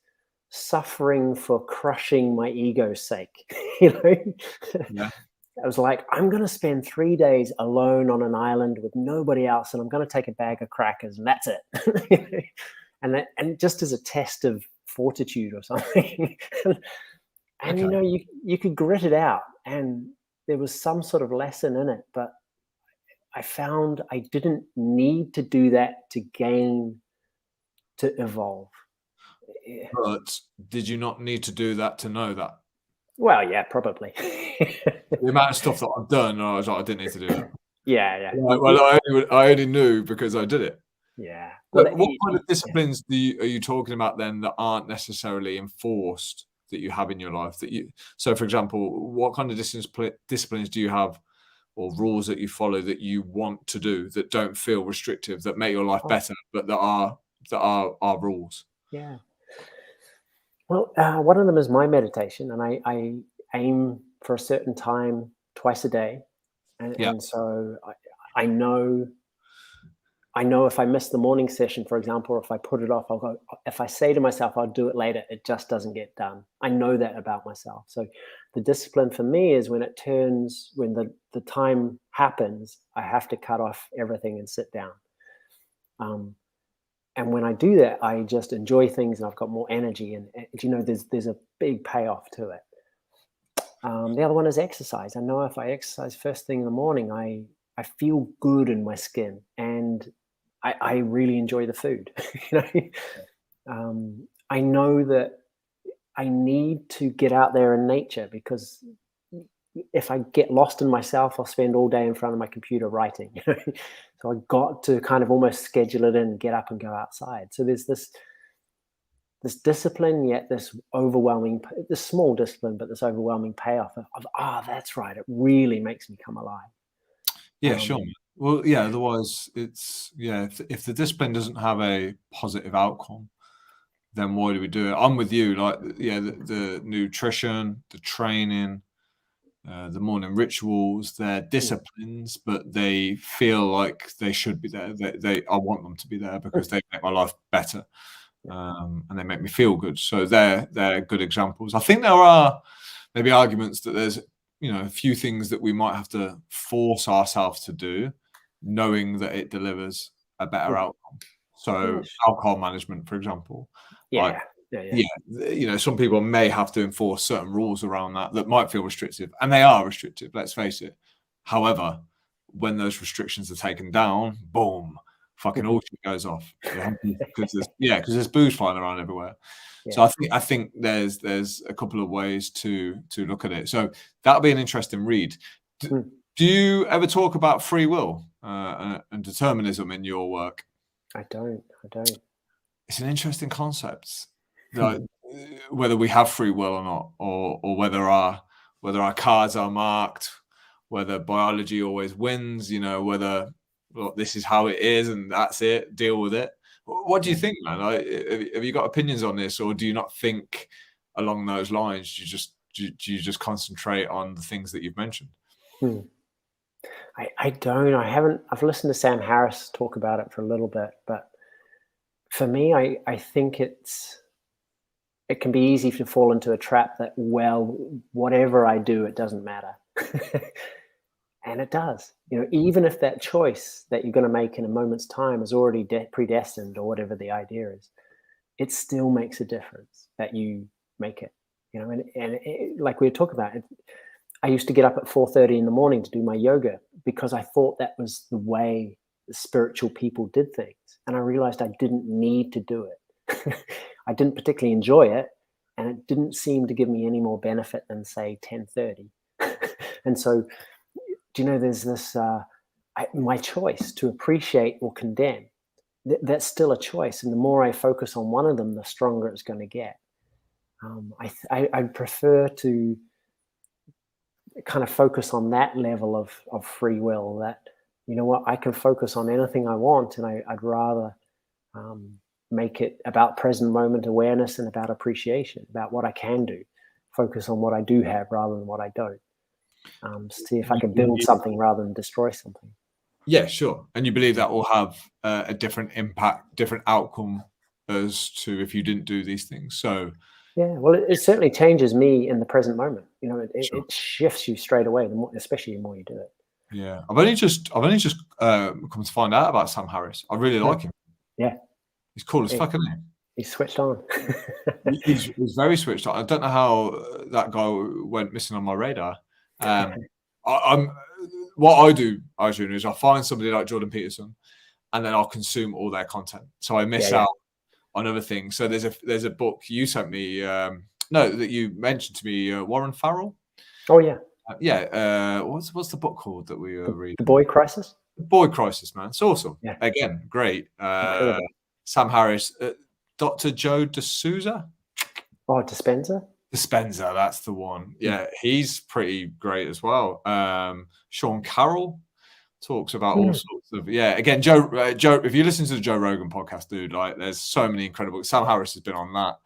suffering for crushing my ego's sake. you know, Yeah, I was like, I'm going to spend 3 days alone on an island with nobody else, and I'm going to take a bag of crackers, and that's it. And just as a test of fortitude or something. and okay. you could grit it out, and there was some sort of lesson in it, but I found I didn't need to do that to evolve. Yeah. But did you not need to do that to know that? Well, yeah, probably. The amount of stuff that I've done, I was like, I didn't need to do that. yeah, yeah, Right, well, I only knew because I did it. yeah. Well, But what kind of yeah. disciplines are you talking about then that aren't necessarily enforced that you have in your life that you so for example, what kind of disciplines do you have or rules that you follow that you want to do that don't feel restrictive, that make your life Oh, better, but that are rules? yeah. Well, one of them is my meditation, and I aim for a certain time twice a day, Yeah. and so I know I know if I miss the morning session, for example, or if I put it off, I'll go. If I say to myself, "I'll do it later," it just doesn't get done. I know that about myself. So, the discipline for me is when the time happens, I have to cut off everything and sit down. Um, and when I do that, I just enjoy things, and I've got more energy. And there's a big payoff to it. The other one is exercise. I know if I exercise first thing in the morning, I feel good in my skin, and I really enjoy the food. you know, I know that I need to get out there in nature because if I get lost in myself, I'll spend all day in front of my computer writing. So I got to kind of almost schedule it in, get up and go outside. So there's this discipline, yet this small discipline, but this overwhelming payoff of that's right. It really makes me come alive. Yeah, sure. Um, Well, yeah, otherwise it's yeah, if the discipline doesn't have a positive outcome, then why do we do it? I'm with you. Like, yeah, the nutrition, the training, the morning rituals, they're mm, disciplines, but they feel like they should be there. I want them to be there because mm, they make my life better, yeah, and they make me feel good. So they're good examples. I think there are maybe arguments that there's a few things that we might have to force ourselves to do, knowing that it delivers a better mm, outcome. So yes, alcohol management, for example, like yeah, yeah, yeah, yeah, some people may have to enforce certain rules around that might feel restrictive, and they are restrictive, let's face it. However, when those restrictions are taken down, boom, fucking mhm, all shit goes off. Yeah, because there's booze flying around everywhere. So yeah, I think there's a couple of ways to look at it. So that'll be an interesting read. D- mm. do you ever talk about free will and determinism in your work? I don't. It's an interesting concept. Hmm. Like, whether we have free will or not, or whether our cards are marked, whether biology always wins, whether this is how it is and that's it, deal with it. What do you Yeah. think, man? Like, have you got opinions on this, or do you not think along those lines? Do you just concentrate on the things that you've mentioned? Hmm. I don't. I haven't. I've listened to Sam Harris talk about it for a little bit, but for me, I think it can be easy to fall into a trap that, well, whatever I do, it doesn't matter. And it does. Even if that choice that you're going to make in a moment's time is already predestined or whatever the idea is, it still makes a difference that you make it. Like we were talking about, I used to get up at 4:30 in the morning to do my yoga because I thought that was the way spiritual people did things, and I realized I didn't need to do it. I didn't particularly enjoy it, and it didn't seem to give me any more benefit than, say, 10:30. And so, there's this my choice to appreciate or condemn. That's still a choice, and the more I focus on one of them, the stronger it's going to get. I prefer to kind of focus on that level of free will, that, I can focus on anything I want, and I'd rather make it about present moment awareness and about appreciation, about what I can do, focus on what I do have rather than what I don't. See if I can build something rather than destroy something. Yeah, sure. And you believe that will have a different impact, different outcome as to if you didn't do these things. So yeah, well, it certainly changes me in the present moment. sure. It shifts you straight away, especially the more you do it. Yeah, I've only just come to find out about Sam Harris. I really like him. Yeah, He's cool as fuck, isn't he? He's switched on. he's very switched on. I don't know how that guy went missing on my radar. I'm what I do, Arjuna, is I find somebody like Jordan Peterson, and then I'll consume all their content, so I miss out on other things. So there's a book you sent me, that you mentioned to me, Warren Farrell. Oh yeah, what's the book called that we read? The Boy Crisis. The Boy Crisis, man, it's awesome. Yeah. Again, great. Sam Harris, Dr. Joe D'Souza. Oh, Dispenza. Dispenza, that's the one. Yeah, he's pretty great as well. Sean Carroll talks about all sorts of again, Joe. If you listen to the Joe Rogan podcast, dude, like there's so many incredible. Sam Harris has been on that.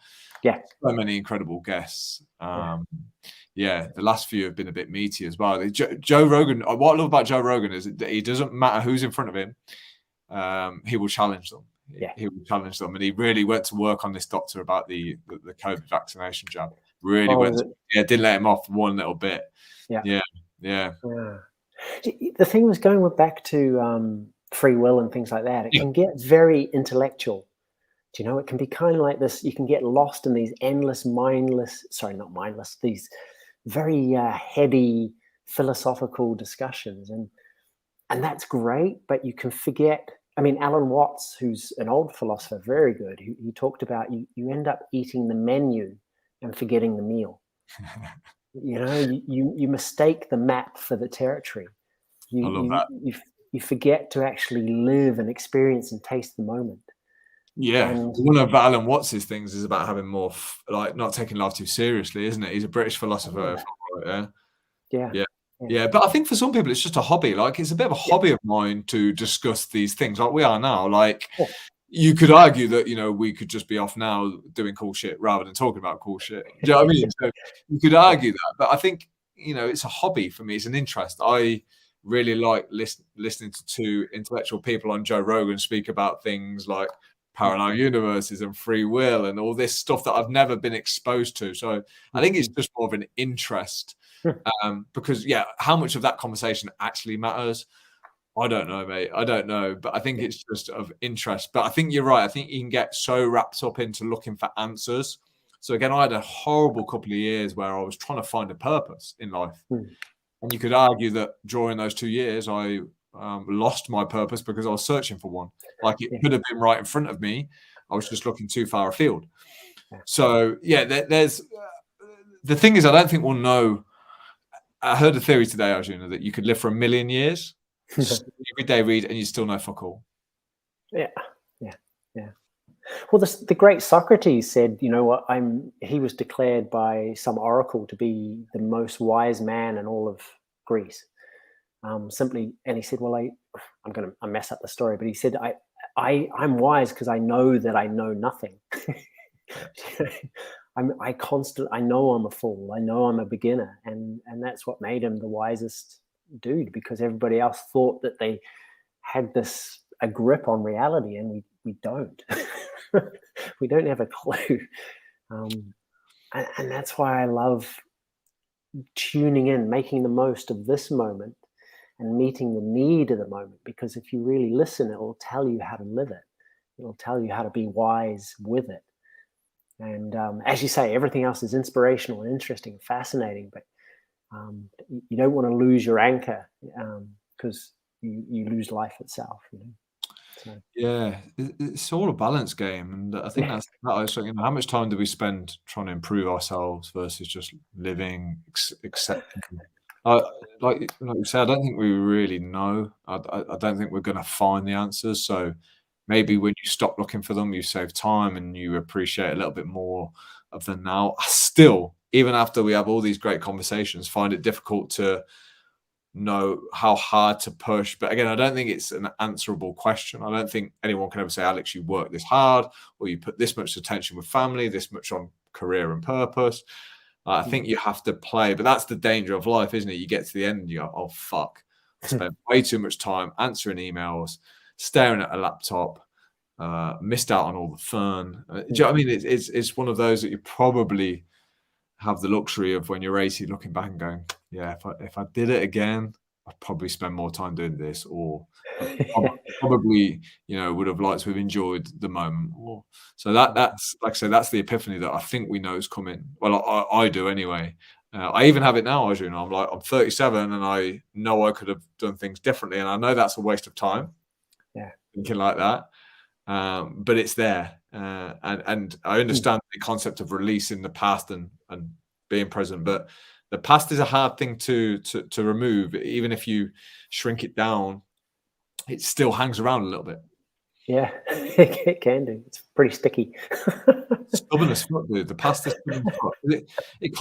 Yeah, so many incredible guests. The last few have been a bit meaty as well. Joe Rogan. What I love about Joe Rogan is that he doesn't matter who's in front of him. He will challenge them. Yeah, he will challenge them, and he really went to work on this doctor about the COVID vaccination jab. Really didn't let him off one little bit. Yeah. The thing was going back to free will and things like that. It can get very intellectual. It can be kind of like this. You can get lost in these endless, these very heady philosophical discussions, and that's great. But you can forget. I mean, Alan Watts, who's an old philosopher, very good. He talked about you end up eating the menu and forgetting the meal. You mistake the map for the territory. I love that. You forget to actually live and experience and taste the moment. Yeah, and one of Alan Watts's things is about having more, not taking life too seriously, isn't it? He's a British philosopher. Yeah. But I think for some people it's just a hobby. Like it's a bit of a hobby of mine to discuss these things, like we are now. Like you could argue that we could just be off now doing cool shit rather than talking about cool shit. Do you know what I mean? So you could argue that, but I think it's a hobby for me. It's an interest. I really like listening to two intellectual people on Joe Rogan speak about things like parallel universes and free will and all this stuff that I've never been exposed to. So I think it's just more of an interest because how much of that conversation actually matters, I don't know, mate. I don't know, but I think it's just of interest. But I think you're right. I think you can get so wrapped up into looking for answers. So again, I had a horrible couple of years where I was trying to find a purpose in life. And you could argue that during those 2 years, I lost my purpose because I was searching for one. Like it could have been right in front of me. I was just looking too far afield. So there's the thing is, I don't think we'll know. I heard a theory today, Arjuna, that you could live for 1 million years. Every day read and you still know fuck all. Yeah. Well, the great Socrates said, he was declared by some oracle to be the most wise man in all of Greece. And he said, well, I'm going to mess up the story, but he said, I'm wise because I know that I know nothing. I know I'm a fool. I know I'm a beginner. And that's what made him the wisest dude, because everybody else thought that they had a grip on reality, and we don't. We don't have a clue. And that's why I love tuning in, making the most of this moment and meeting the need of the moment, because if you really listen, it will tell you how to live it. It'll tell you how to be wise with it. And as you say, everything else is inspirational and interesting and fascinating, but you don't want to lose your anchor, because you lose life itself. So Yeah, it's all a balance game, and I think yeah. that's that. How much time do we spend trying to improve ourselves versus just living, accepting? Uh, like you said, I don't think we really know. I don't think we're going to find the answers. So maybe Mm, when you stop looking for them, you save time and you appreciate a little bit more of the now. I still, even after we have all these great conversations, find it difficult to know how hard to push. But again, I don't think it's an answerable question. I don't think anyone can ever say, Alex, you work this hard, or you put this much attention with family, this much on career and purpose. I mm, think you have to play, but that's the danger of life, isn't it? You get to the end and you go, oh, fuck. I spent way too much time answering emails, staring at a laptop, missed out on all the fun. Do you know mm. what I mean? It's one of those that you probably have the luxury of when you're 80 looking back and going, yeah, if I did it again, I'd probably spend more time doing this, or I probably, would have liked to have enjoyed the moment. Or so that's like I say, that's the epiphany that I think we know is coming. Well, I do anyway. I even have it now, as you know. I'm 37 and I know I could have done things differently, and I know that's a waste of time Yeah. thinking like that. But it's there, and I Mm. understand the concept of releasing the past and being present. But the past is a hard thing to remove. Even if you shrink it down, it still hangs around a little bit. Yeah, it can do. It's pretty sticky. Stubborn as fuck, dude. The past is stubborn as fuck. It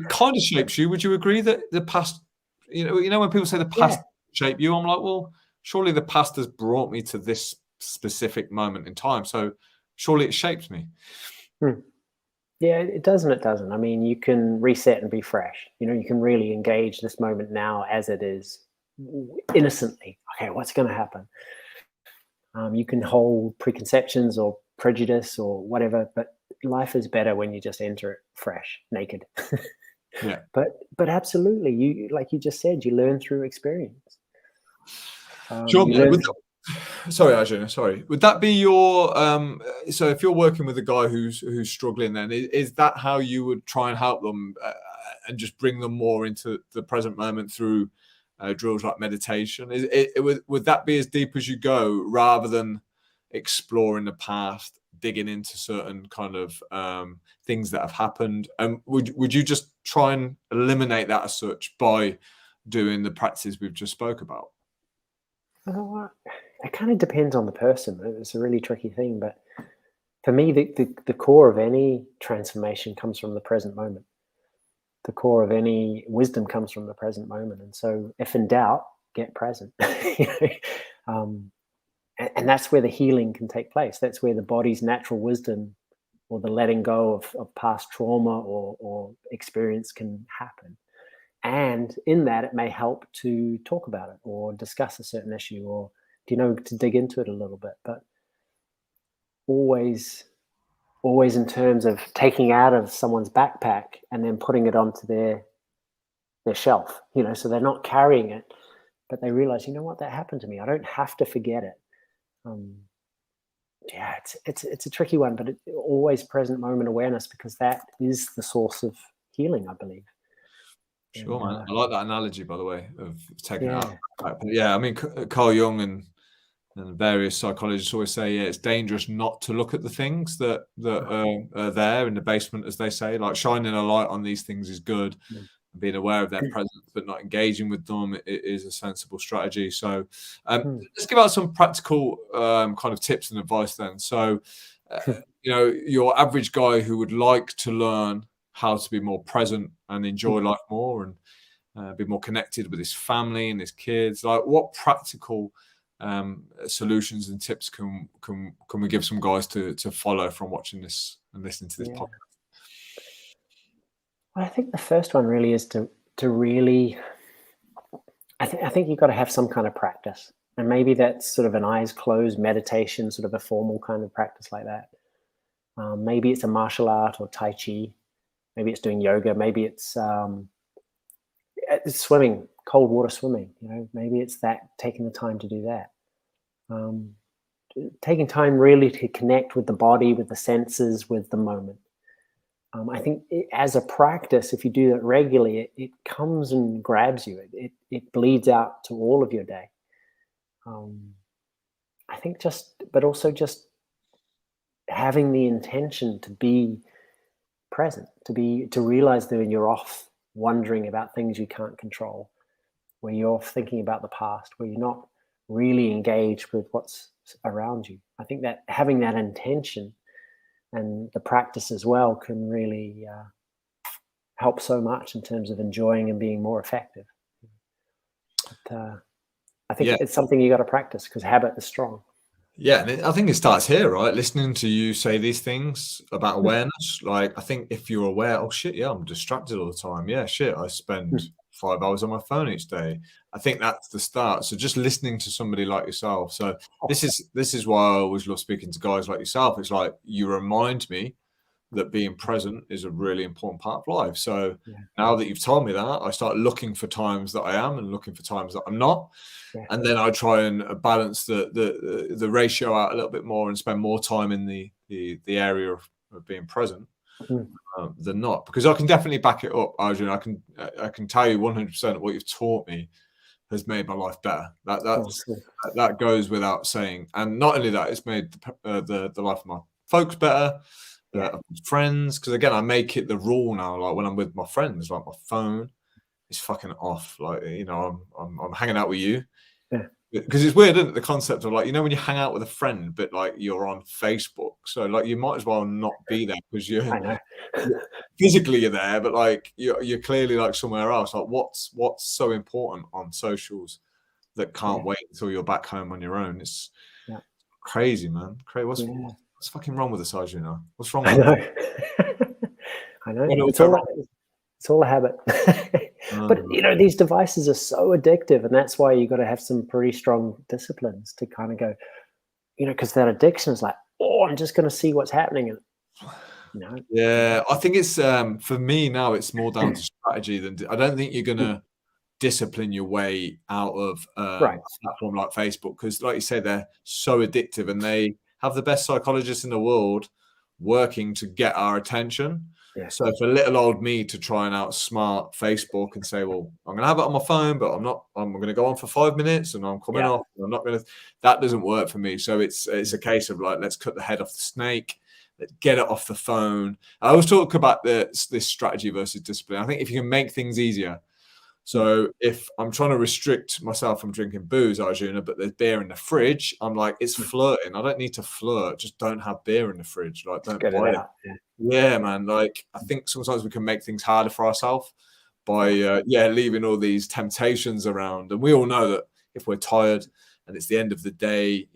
kind of shapes you. Would you agree that the past, when people say the past Yeah. shape you, I'm like, well, surely the past has brought me to this specific moment in time. So surely it shaped me. Mm. Yeah, it does and it doesn't. I mean, you can reset and be fresh. You can really engage this moment now as it is, innocently. Okay, what's going to happen? You can hold preconceptions or prejudice or whatever, but life is better when you just enter it fresh, naked. Yeah. But absolutely, you like you just said, you learn through experience. Sure, You mate. learn. Sorry, Arjuna. Sorry. Would that be your so if you're working with a guy who's struggling, then is that how you would try and help them and just bring them more into the present moment through drills like meditation? Would that be as deep as you go, rather than exploring the past, digging into certain kind of things that have happened? And would you just try and eliminate that as such by doing the practices we've just spoke about? Oh, it kind of depends on the person. It's a really tricky thing, but for me, the core of any transformation comes from the present moment. The core of any wisdom comes from the present moment. And so, if in doubt, get present. You know? And that's where the healing can take place. That's where the body's natural wisdom or the letting go of past trauma or experience can happen. And in that, it may help to talk about it or discuss a certain issue or, to dig into it a little bit. But always, always in terms of taking out of someone's backpack and then putting it onto their shelf, so they're not carrying it, but they realize, what, that happened to me. I don't have to forget it. Um, yeah, it's a tricky one, but always present moment awareness, because that is the source of healing, I believe. Sure, And man. I like that analogy, by the way, of taking it out. yeah, But yeah, I mean, Carl Jung and various psychologists always say, yeah, it's dangerous not to look at the things that are there in the basement, as they say. Like shining a light on these things is good. mm, Being aware of their presence, but not engaging with them is a sensible strategy. So, mm, let's give out some practical kind of tips and advice then. So, uh, your average guy who would like to learn how to be more present and enjoy mm. life more and be more connected with his family and his kids, like what practical solutions and tips can we give some guys to follow from watching this and listening to this Yeah. podcast? Well, I think the first one really is to really. I think you've got to have some kind of practice, and maybe that's sort of an eyes closed meditation, sort of a formal kind of practice like that. Maybe it's a martial art or tai chi. Maybe it's doing yoga. Maybe it's swimming, cold water swimming. Maybe it's that, taking the time to do that. Um, Taking time really to connect with the body, with the senses, with the moment. I think as a practice, if you do that regularly, it comes and grabs you. It bleeds out to all of your day. I think but also just having the intention to be present, to realize that when you're off wondering about things you can't control, where you're off thinking about the past, where you're not really engaged with what's around you. I think that having that intention and the practice as well can really help so much in terms of enjoying and being more effective. But, I think it's something you got to practice because habit is strong. Yeah, and I think it starts here, right? Listening to you say these things about awareness. Like, I think if you're aware, oh shit, yeah, I'm distracted all the time. Yeah, shit, I spend 5 hours on my phone each day. I think that's the start. So just listening to somebody like yourself. So this is why I always love speaking to guys like yourself. It's like you remind me that being present is a really important part of life. So now that you've told me that, I start looking for times that I am and looking for times that I'm not. And then I try and balance the ratio out a little bit more and spend more time in the area of being present than not. Because I can definitely back it up, Arjun. I can tell you 100% what you've taught me has made my life better. That goes without saying. And not only that, it's made the life of my folks better. Friends, because again, I make it the rule now. Like when I'm with my friends, like my phone is fucking off. Like I'm hanging out with you because it's weird, isn't it? The concept of like when you hang out with a friend, but like you're on Facebook, so like you might as well not be there because physically you're there, but like you're clearly like somewhere else. Like what's so important on socials that can't wait until you're back home on your own? It's crazy, man. Crazy. What's fucking wrong with us, Arjuna? What's wrong with I know. It's all a habit. But these devices are so addictive, and that's why you got to have some pretty strong disciplines to kind of go, because that addiction is like, oh, I'm just going to see what's happening. And yeah, I think it's for me now. It's more down to strategy than I don't think you're gonna discipline your way out of a platform like Facebook because, like you said, they're so addictive and they have the best psychologists in the world working to get our attention. So for little old me to try and outsmart Facebook and say, well, I'm going to have it on my phone, but I'm going to go on for 5 minutes and I'm coming off. And I'm not going to, that doesn't work for me. So it's a case of like, let's cut the head off the snake. Let's get it off the phone. I always talk about this strategy versus discipline. I think if you can make things easier. So if I'm trying to restrict myself from drinking booze, Arjuna, but there's beer in the fridge, I'm like, it's flirting. I don't need to flirt. Just don't have beer in the fridge. Like, don't buy it. Yeah, man. Like, I think sometimes we can make things harder for ourselves by, leaving all these temptations around. And we all know that if we're tired and it's the end of the day,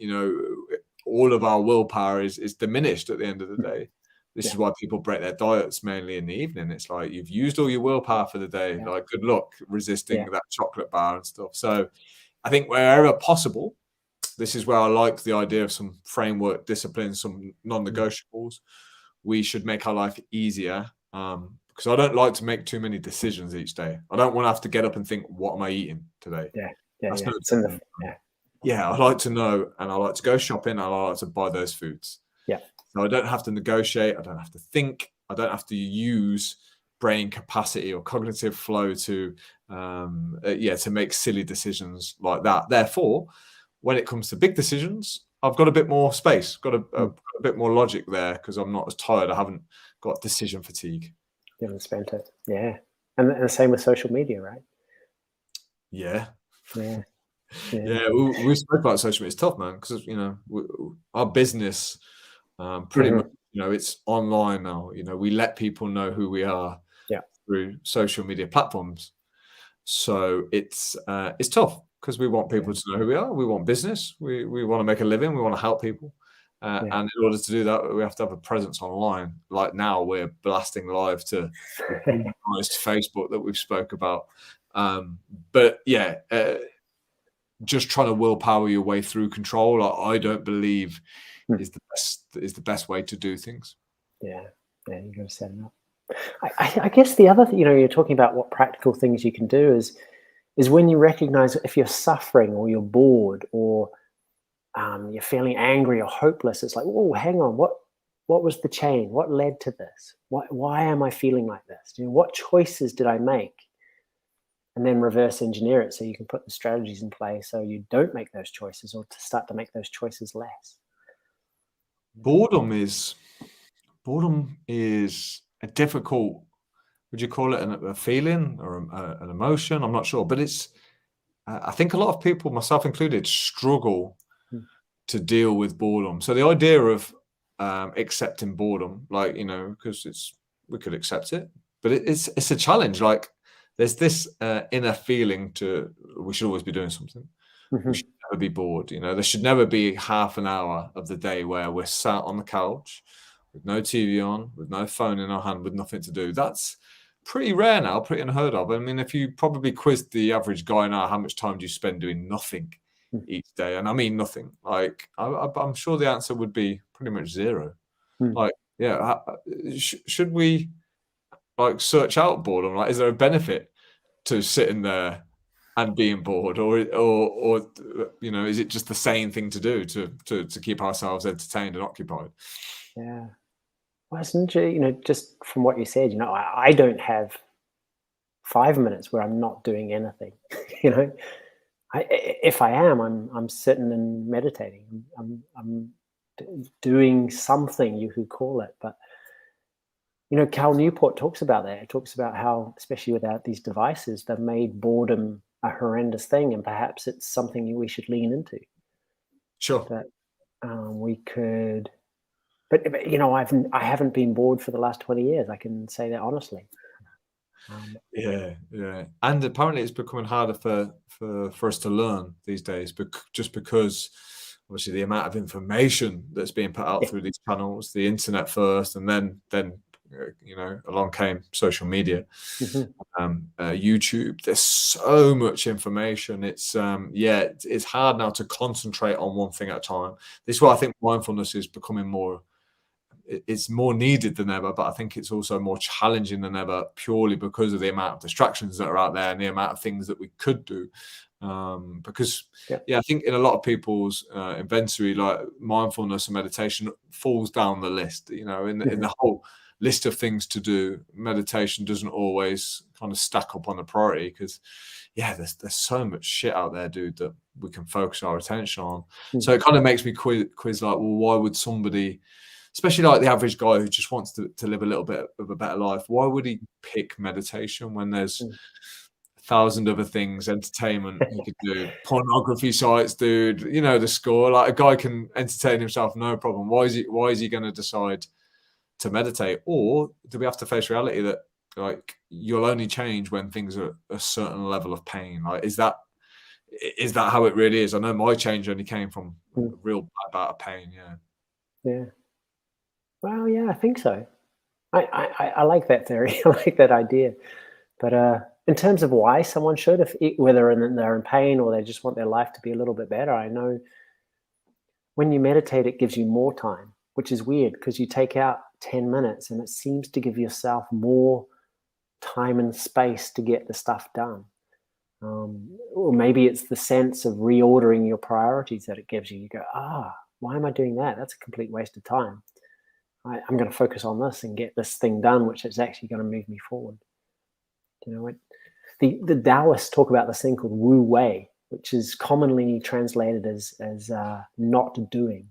all of our willpower is diminished at the end of the day. This is why people break their diets mainly in the evening. It's like you've used all your willpower for the day. Like, good luck resisting that chocolate bar and stuff. So I think wherever possible, this is where I like the idea of some framework, discipline, some non-negotiables. We should make our life easier because I don't like to make too many decisions each day. I don't want to have to get up and think, what am I eating today? I like to know, and I like to go shopping, and I like to buy those foods. So I don't have to negotiate. I don't have to think. I don't have to use brain capacity or cognitive flow to make silly decisions like that. Therefore, when it comes to big decisions, I've got a bit more space, got a bit more logic there because I'm not as tired. I haven't got decision fatigue. You haven't spent it. Yeah. And the same with social media, right? Yeah. We spoke about social media. It's tough, man, because our business pretty much it's online now. We let people know who we are through social media platforms, so it's tough because we want people to know who we are. We want business, we want to make a living, we want to help people, and in order to do that we have to have a presence online. Like now we're blasting live to Facebook that we've spoke about, just trying to willpower your way through control, I don't believe is the best way to do things. You got to set it up. I guess the other thing, you're talking about what practical things you can do is when you recognize if you're suffering or you're bored or you're feeling angry or hopeless, it's like, oh, hang on, what was the chain? What led to this? Why am I feeling like this? What choices did I make? and then reverse engineer it so you can put the strategies in place so you don't make those choices, or to start to make those choices less. Boredom is a difficult, would you call it a feeling or an emotion? I'm not sure, but it's, I think a lot of people, myself included, struggle to deal with boredom. So the idea of accepting boredom, like, because we could accept it, but it's a challenge. Like, there's this inner feeling we should always be doing something. We should never be bored. There should never be half an hour of the day where we're sat on the couch with no TV on, with no phone in our hand, with nothing to do. That's pretty rare now, pretty unheard of. I mean, if you probably quizzed the average guy now, how much time do you spend doing nothing each day? And I mean nothing. Like, I'm sure the answer would be pretty much zero. Like, yeah, should we like search out boredom? Like, is there a benefit to sitting there and being bored, or is it just the same thing to do to keep ourselves entertained and occupied? Yeah. Well, isn't it, just from what you said, I don't have 5 minutes where I'm not doing anything. If I am, I'm sitting and meditating. I'm doing something, you could call it. But Cal Newport talks about that. He talks about how, especially without these devices, they've made boredom a horrendous thing, and perhaps it's something we should lean into. Sure. That we could. But I haven't been bored for the last 20 years. I can say that honestly. Yeah, and apparently it's becoming harder for us to learn these days, just because obviously the amount of information that's being put out through these channels, the internet first, and then along came social media, YouTube. There's so much information. It's it's hard now to concentrate on one thing at a time. This is why I think mindfulness is becoming more. It's more needed than ever, but I think it's also more challenging than ever, purely because of the amount of distractions that are out there and the amount of things that we could do. Because I think in a lot of people's inventory, like, mindfulness and meditation falls down the list. In the whole list of things to do, meditation doesn't always kind of stack up on the priority, because there's so much shit out there, dude, that we can focus our attention on. So it kind of makes me quiz like, well, why would somebody, especially like the average guy who just wants to live a little bit of a better life, why would he pick meditation when there's 1,000 other things, entertainment he could do, pornography sites, dude, the score. Like, a guy can entertain himself, no problem. Why is he going to decide to meditate? Or do we have to face reality that, like, you'll only change when things are a certain level of pain? Like, is that how it really is? I know my change only came from a real bout of pain. Yeah. Well, yeah, I think so. I like that theory. I like that idea. But in terms of why someone should, whether they're in pain or they just want their life to be a little bit better, I know when you meditate, it gives you more time, which is weird, because you take out 10 minutes and it seems to give yourself more time and space to get the stuff done. Or maybe it's the sense of reordering your priorities that it gives you. You go, why am I doing that? That's a complete waste of time. I'm going to focus on this and get this thing done, which is actually going to move me forward. The Taoists talk about this thing called Wu Wei, which is commonly translated as not doing,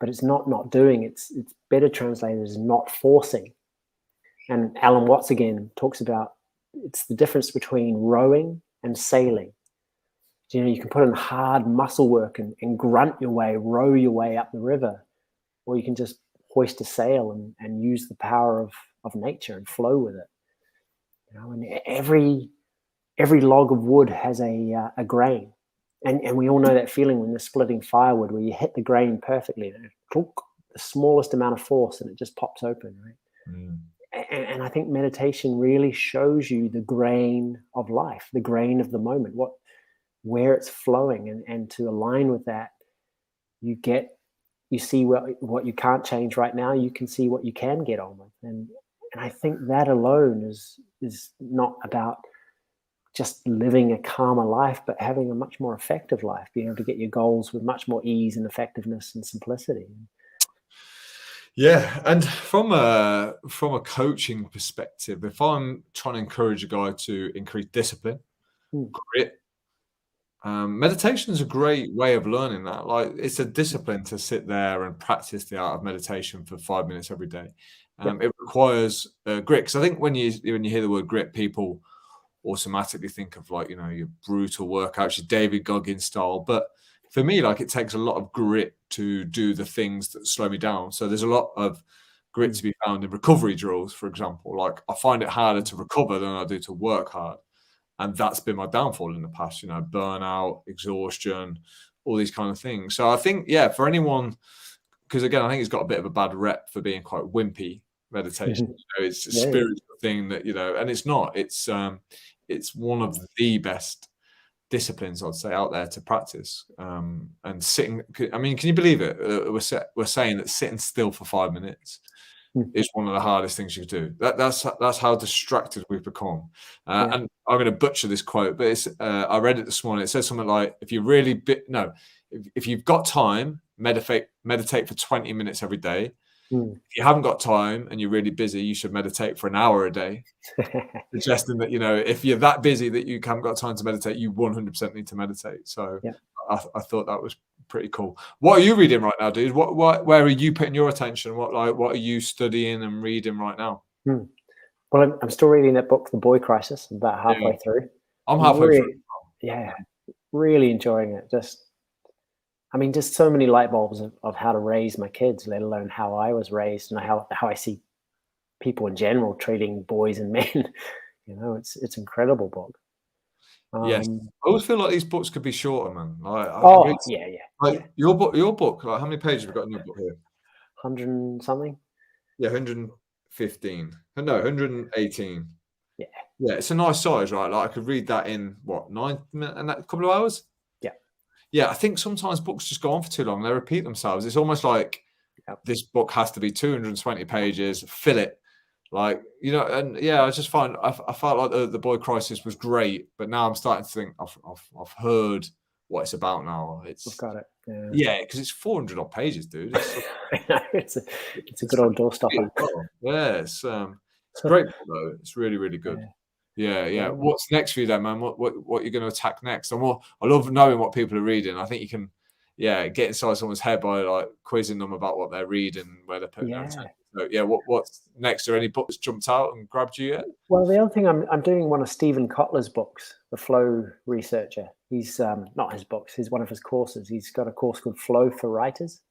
but it's not doing. It's better translated as not forcing. And Alan Watts again talks about, it's the difference between rowing and sailing. You can put in hard muscle work and grunt your way, row your way up the river, or you can just hoist a sail and use the power of nature and flow with it. And every log of wood has a grain, and we all know that feeling when you're splitting firewood, where you hit the grain perfectly, and the smallest amount of force, and it just pops open, right? And I think meditation really shows you the grain of life, the grain of the moment, where it's flowing, and to align with that, you see what you can't change right now. You can see what you can get on with, and I think that alone is not about just living a calmer life, but having a much more effective life, being able to get your goals with much more ease and effectiveness and simplicity. Yeah, and from a coaching perspective, if I'm trying to encourage a guy to increase discipline, grit. Meditation is a great way of learning that. Like, it's a discipline to sit there and practice the art of meditation for 5 minutes every day. Yep. It requires grit, because I think when you hear the word grit, people automatically think of, like, your brutal workouts, your David Goggins style. But for me, like, it takes a lot of grit to do the things that slow me down. So there's a lot of grit to be found in recovery drills, for example. Like, I find it harder to recover than I do to work hard. And that's been my downfall in the past, burnout, exhaustion, all these kind of things. So I think, yeah, for anyone, because again, I think it's got a bit of a bad rep for being quite wimpy meditation. It's a spiritual thing that, and it's not. It's one of the best disciplines, I'd say, out there to practice. And sitting, I mean, can you believe it? We're saying that sitting still for 5 minutes is one of the hardest things you can do. That's how distracted we've become. And I'm going to butcher this quote, but it's I read it this morning. It says something like, if you've got time, meditate for 20 minutes every day. If you haven't got time and you're really busy, you should meditate for an hour a day. Suggesting that, if you're that busy that you haven't got time to meditate, you 100% need to meditate. So I thought that was pretty cool. What are you reading right now, dude? Where are you putting your attention? What are you studying and reading right now? Well, I'm still reading that book, The Boy Crisis. I'm about halfway through. I'm halfway through. Yeah, really enjoying it. Just so many light bulbs of how to raise my kids, let alone how I was raised and how I see people in general treating boys and men. It's an incredible book. Yes, I always feel like these books could be shorter, man. Your book. Like, how many pages have you got in your book here? 100 and something. Yeah, 115. No, 118. Yeah. Yeah, it's a nice size, right? Like, I could read that in what, 9 minutes and a couple of hours? Yeah. Yeah, I think sometimes books just go on for too long. They repeat themselves. It's almost like this book has to be 220 pages, fill it. Like, and yeah, I just find I felt like the Boy Crisis was great, but now I'm starting to think I've heard what it's about now. I've got it. Yeah, because it's 400 odd pages, dude. It's a good old doorstopper. Yeah, it's a great book though. It's really, really good. Yeah. What's next for you then, man? What you're going to attack next? I love knowing what people are reading. I think you can, get inside someone's head by like quizzing them about what they're reading, where they're putting their attention. So what's next? Are any books jumped out and grabbed you yet? Well, the other thing, I'm doing one of Stephen Kotler's books, the Flow Researcher. He's not his books, he's one of his courses. He's got a course called Flow for Writers.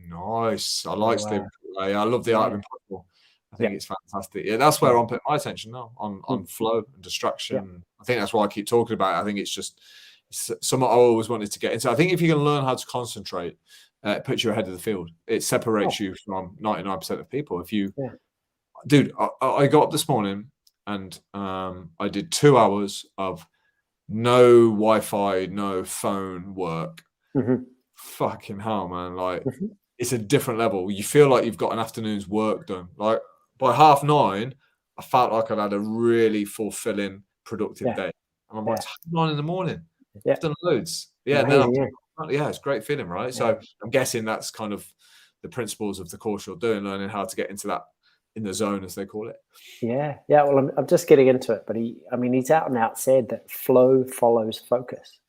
Nice. I like Stephen Kotler. I love the art of impossible. I think it's fantastic. Yeah, that's where I'm putting my attention now, on flow and distraction. I think that's why I keep talking about it. I think it's just something I always wanted to get into. I think if you can learn how to concentrate, it puts you ahead of the field. It separates you from 99% of people. If you, dude, I got up this morning and I did 2 hours of no Wi-Fi, no phone work. Fucking hell, man! Like, it's a different level. You feel like you've got an afternoon's work done. Like, by 9:30, I felt like I'd had a really fulfilling, productive day. And I'm like, it's 9 in the morning. I've done loads. Yeah, it's a great feeling, right? So I'm guessing that's kind of the principles of the course you're doing, learning how to get into that, in the zone, as they call it. Yeah. Well, I'm just getting into it, but he's out and out said that flow follows focus.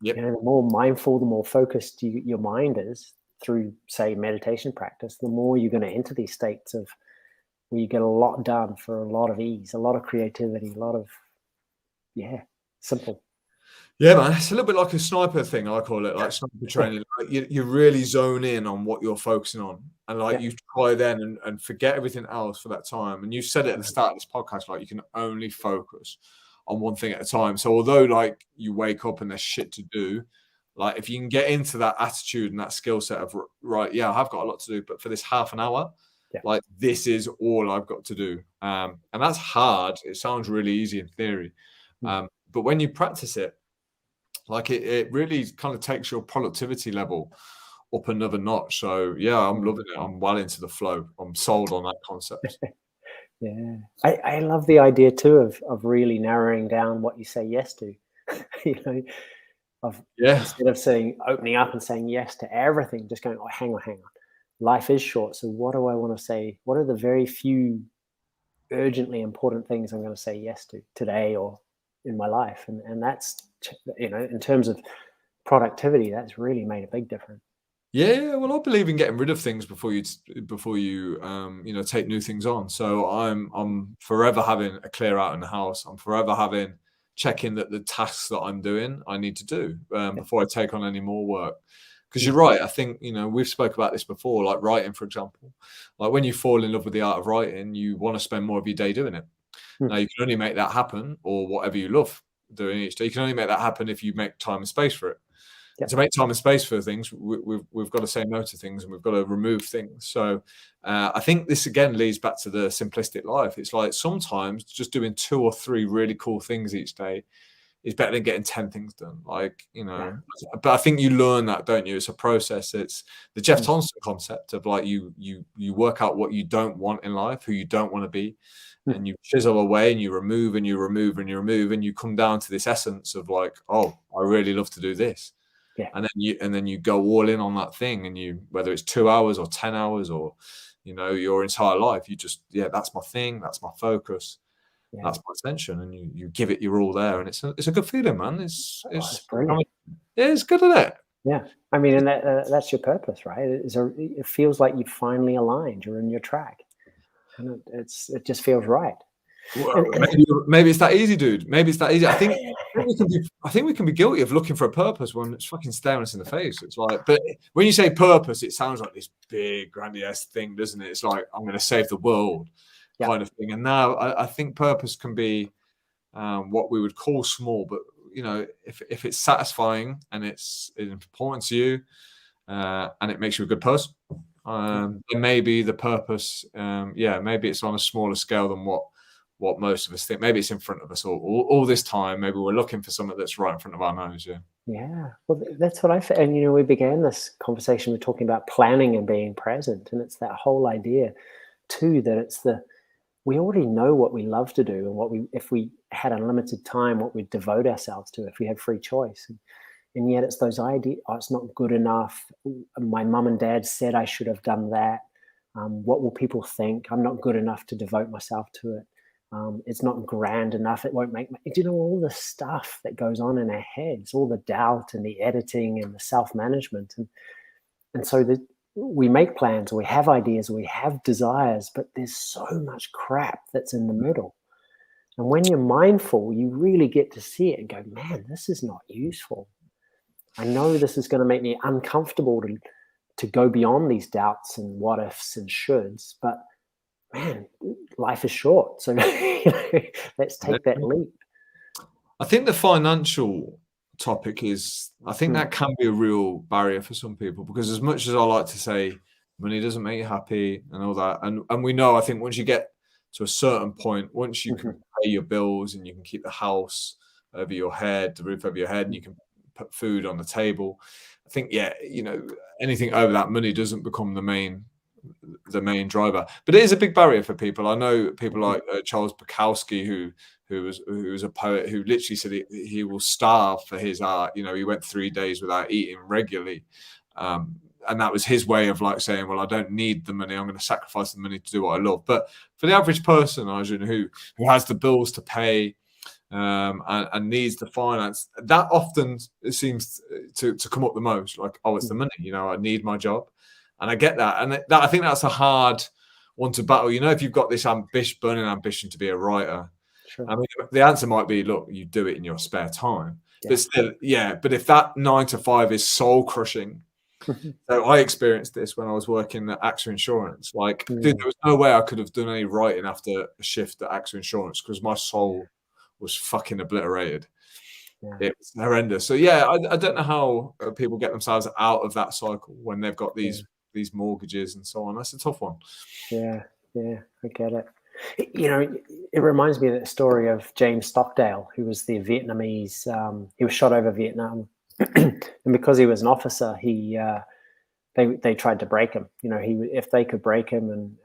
Yep. The more mindful, the more focused your mind is through, say, meditation practice, the more you're going to enter these states of where you get a lot done for a lot of ease, a lot of creativity, a lot of, simple. Yeah, man, it's a little bit like a sniper thing, I call it, like sniper training. Like, you really zone in on what you're focusing on, and like you try then and forget everything else for that time. And you said it at the start of this podcast, like, you can only focus on one thing at a time. So although like you wake up and there's shit to do, like, if you can get into that attitude and that skill set of, right, I've got a lot to do, but for this half an hour, like, this is all I've got to do. And that's hard. It sounds really easy in theory. But when you practice it, like, it really kind of takes your productivity level up another notch. So I'm loving it. I'm well into the flow. I'm sold on that concept. I love the idea too of really narrowing down what you say yes to. Instead of opening up and saying yes to everything, just going, oh, hang on. Life is short. So what do I want to say? What are the very few urgently important things I'm going to say yes to today or in my life, and that's, in terms of productivity, that's really made a big difference. Yeah, well, I believe in getting rid of things before you take new things on. So I'm forever having a clear out in the house. I'm forever checking that the tasks that I'm doing I need to do before I take on any more work. Because you're right. I think we've spoke about this before, like writing, for example. Like when you fall in love with the art of writing, you want to spend more of your day doing it. Mm. Now you can only make that happen, or whatever you love doing each day. You can only make that happen if you make time and space for it. Yep. To make time and space for things, we've got to say no to things, and we've got to remove things. So I think this again leads back to the simplistic life. It's like sometimes just doing 2 or 3 really cool things each day is better than getting 10 things done. But I think you learn that, don't you? It's a process. It's the Jeff Thompson concept of like you work out what you don't want in life, who you don't want to be, and you chisel away and you remove and you remove and you remove, and you come down to this essence of like, oh, I really love to do this. Yeah. And then you go all in on that thing, and you, whether it's 2 hours or 10 hours or your entire life, you just, that's my thing, that's my focus, that's my attention, and you give it your all there, and it's a good feeling, man. It's brilliant. It's good, isn't it? Yeah, I mean, and that's your purpose, right? It feels like you've finally aligned. You're in your track, and it just feels right. Well, maybe it's that easy, dude. Maybe it's that easy. I think we can be guilty of looking for a purpose when it's fucking staring us in the face. It's like, but when you say purpose, it sounds like this big, grandiose thing, doesn't it? It's like, I'm going to save the world kind of thing. And now I think purpose can be what we would call small, but if it's satisfying and it's important to you and it makes you a good person, then maybe the purpose, maybe it's on a smaller scale than what most of us think. Maybe it's in front of us all this time. Maybe we're looking for something that's right in front of our nose. Yeah, well, that's what I feel. And we began this conversation with talking about planning and being present, and it's that whole idea too that we already know what we love to do, and if we had unlimited time, what we'd devote ourselves to if we had free choice. And yet it's those ideas, oh, it's not good enough. My mum and dad said I should have done that. What will people think? I'm not good enough to devote myself to it. It's not grand enough. It won't make all the stuff that goes on in our heads, all the doubt and the editing and the self-management. And so we make plans, or we have ideas, or we have desires, but there's so much crap that's in the middle. And when you're mindful, you really get to see it and go, man, this is not useful. I know this is going to make me uncomfortable to go beyond these doubts and what ifs and shoulds, but man, life is short. So let's take that leap. I think the financial topic I think that can be a real barrier for some people, because as much as I like to say money doesn't make you happy and all that, and we know, I think once you get to a certain point, once you can pay your bills and you can keep the house over your head, the roof over your head, and you can put food on the table, I think anything over that money doesn't become the main driver. But it is a big barrier for people. I know people like Charles Bukowski, who was a poet, who literally said he will starve for his art. He went 3 days without eating regularly, and that was his way of like saying, well, I don't need the money, I'm going to sacrifice the money to do what I love. But for the average person, Arjuna, who has the bills to pay and needs the finance, that often seems to come up the most. Like, oh, it's the money. I need my job. And I get that. And I think that's a hard one to battle. If you've got this burning ambition to be a writer, sure. I mean, the answer might be, look, you do it in your spare time. Yeah. But still, but if that 9 to 5 is soul crushing, so I experienced this when I was working at AXA Insurance. Like, dude, there was no way I could have done any writing after a shift at AXA Insurance, because my soul was fucking obliterated. Yeah. It was horrendous. So I don't know how people get themselves out of that cycle when they've got these mortgages and so on. That's a tough one. Yeah, I get it. It reminds me of the story of James Stockdale, who was the Vietnamese. He was shot over Vietnam, and because he was an officer, they tried to break him. If they could break him, and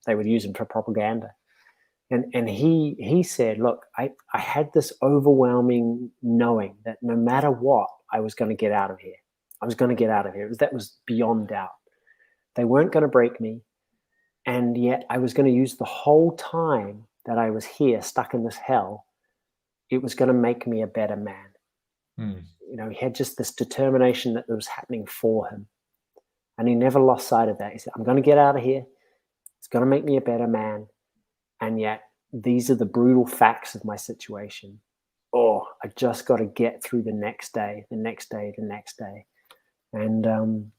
they would use him for propaganda. And he said, look, I had this overwhelming knowing that no matter what, I was going to get out of here. I was going to get out of here. That was beyond doubt. They weren't going to break me. And yet I was going to use the whole time that I was here, stuck in this hell, it was going to make me a better man. You know, he had just this determination that it was happening for him. And he never lost sight of that. He said, I'm going to get out of here. It's going to make me a better man. And yet, these are the brutal facts of my situation. Oh, I just got to get through the next day, the next day, the next day. And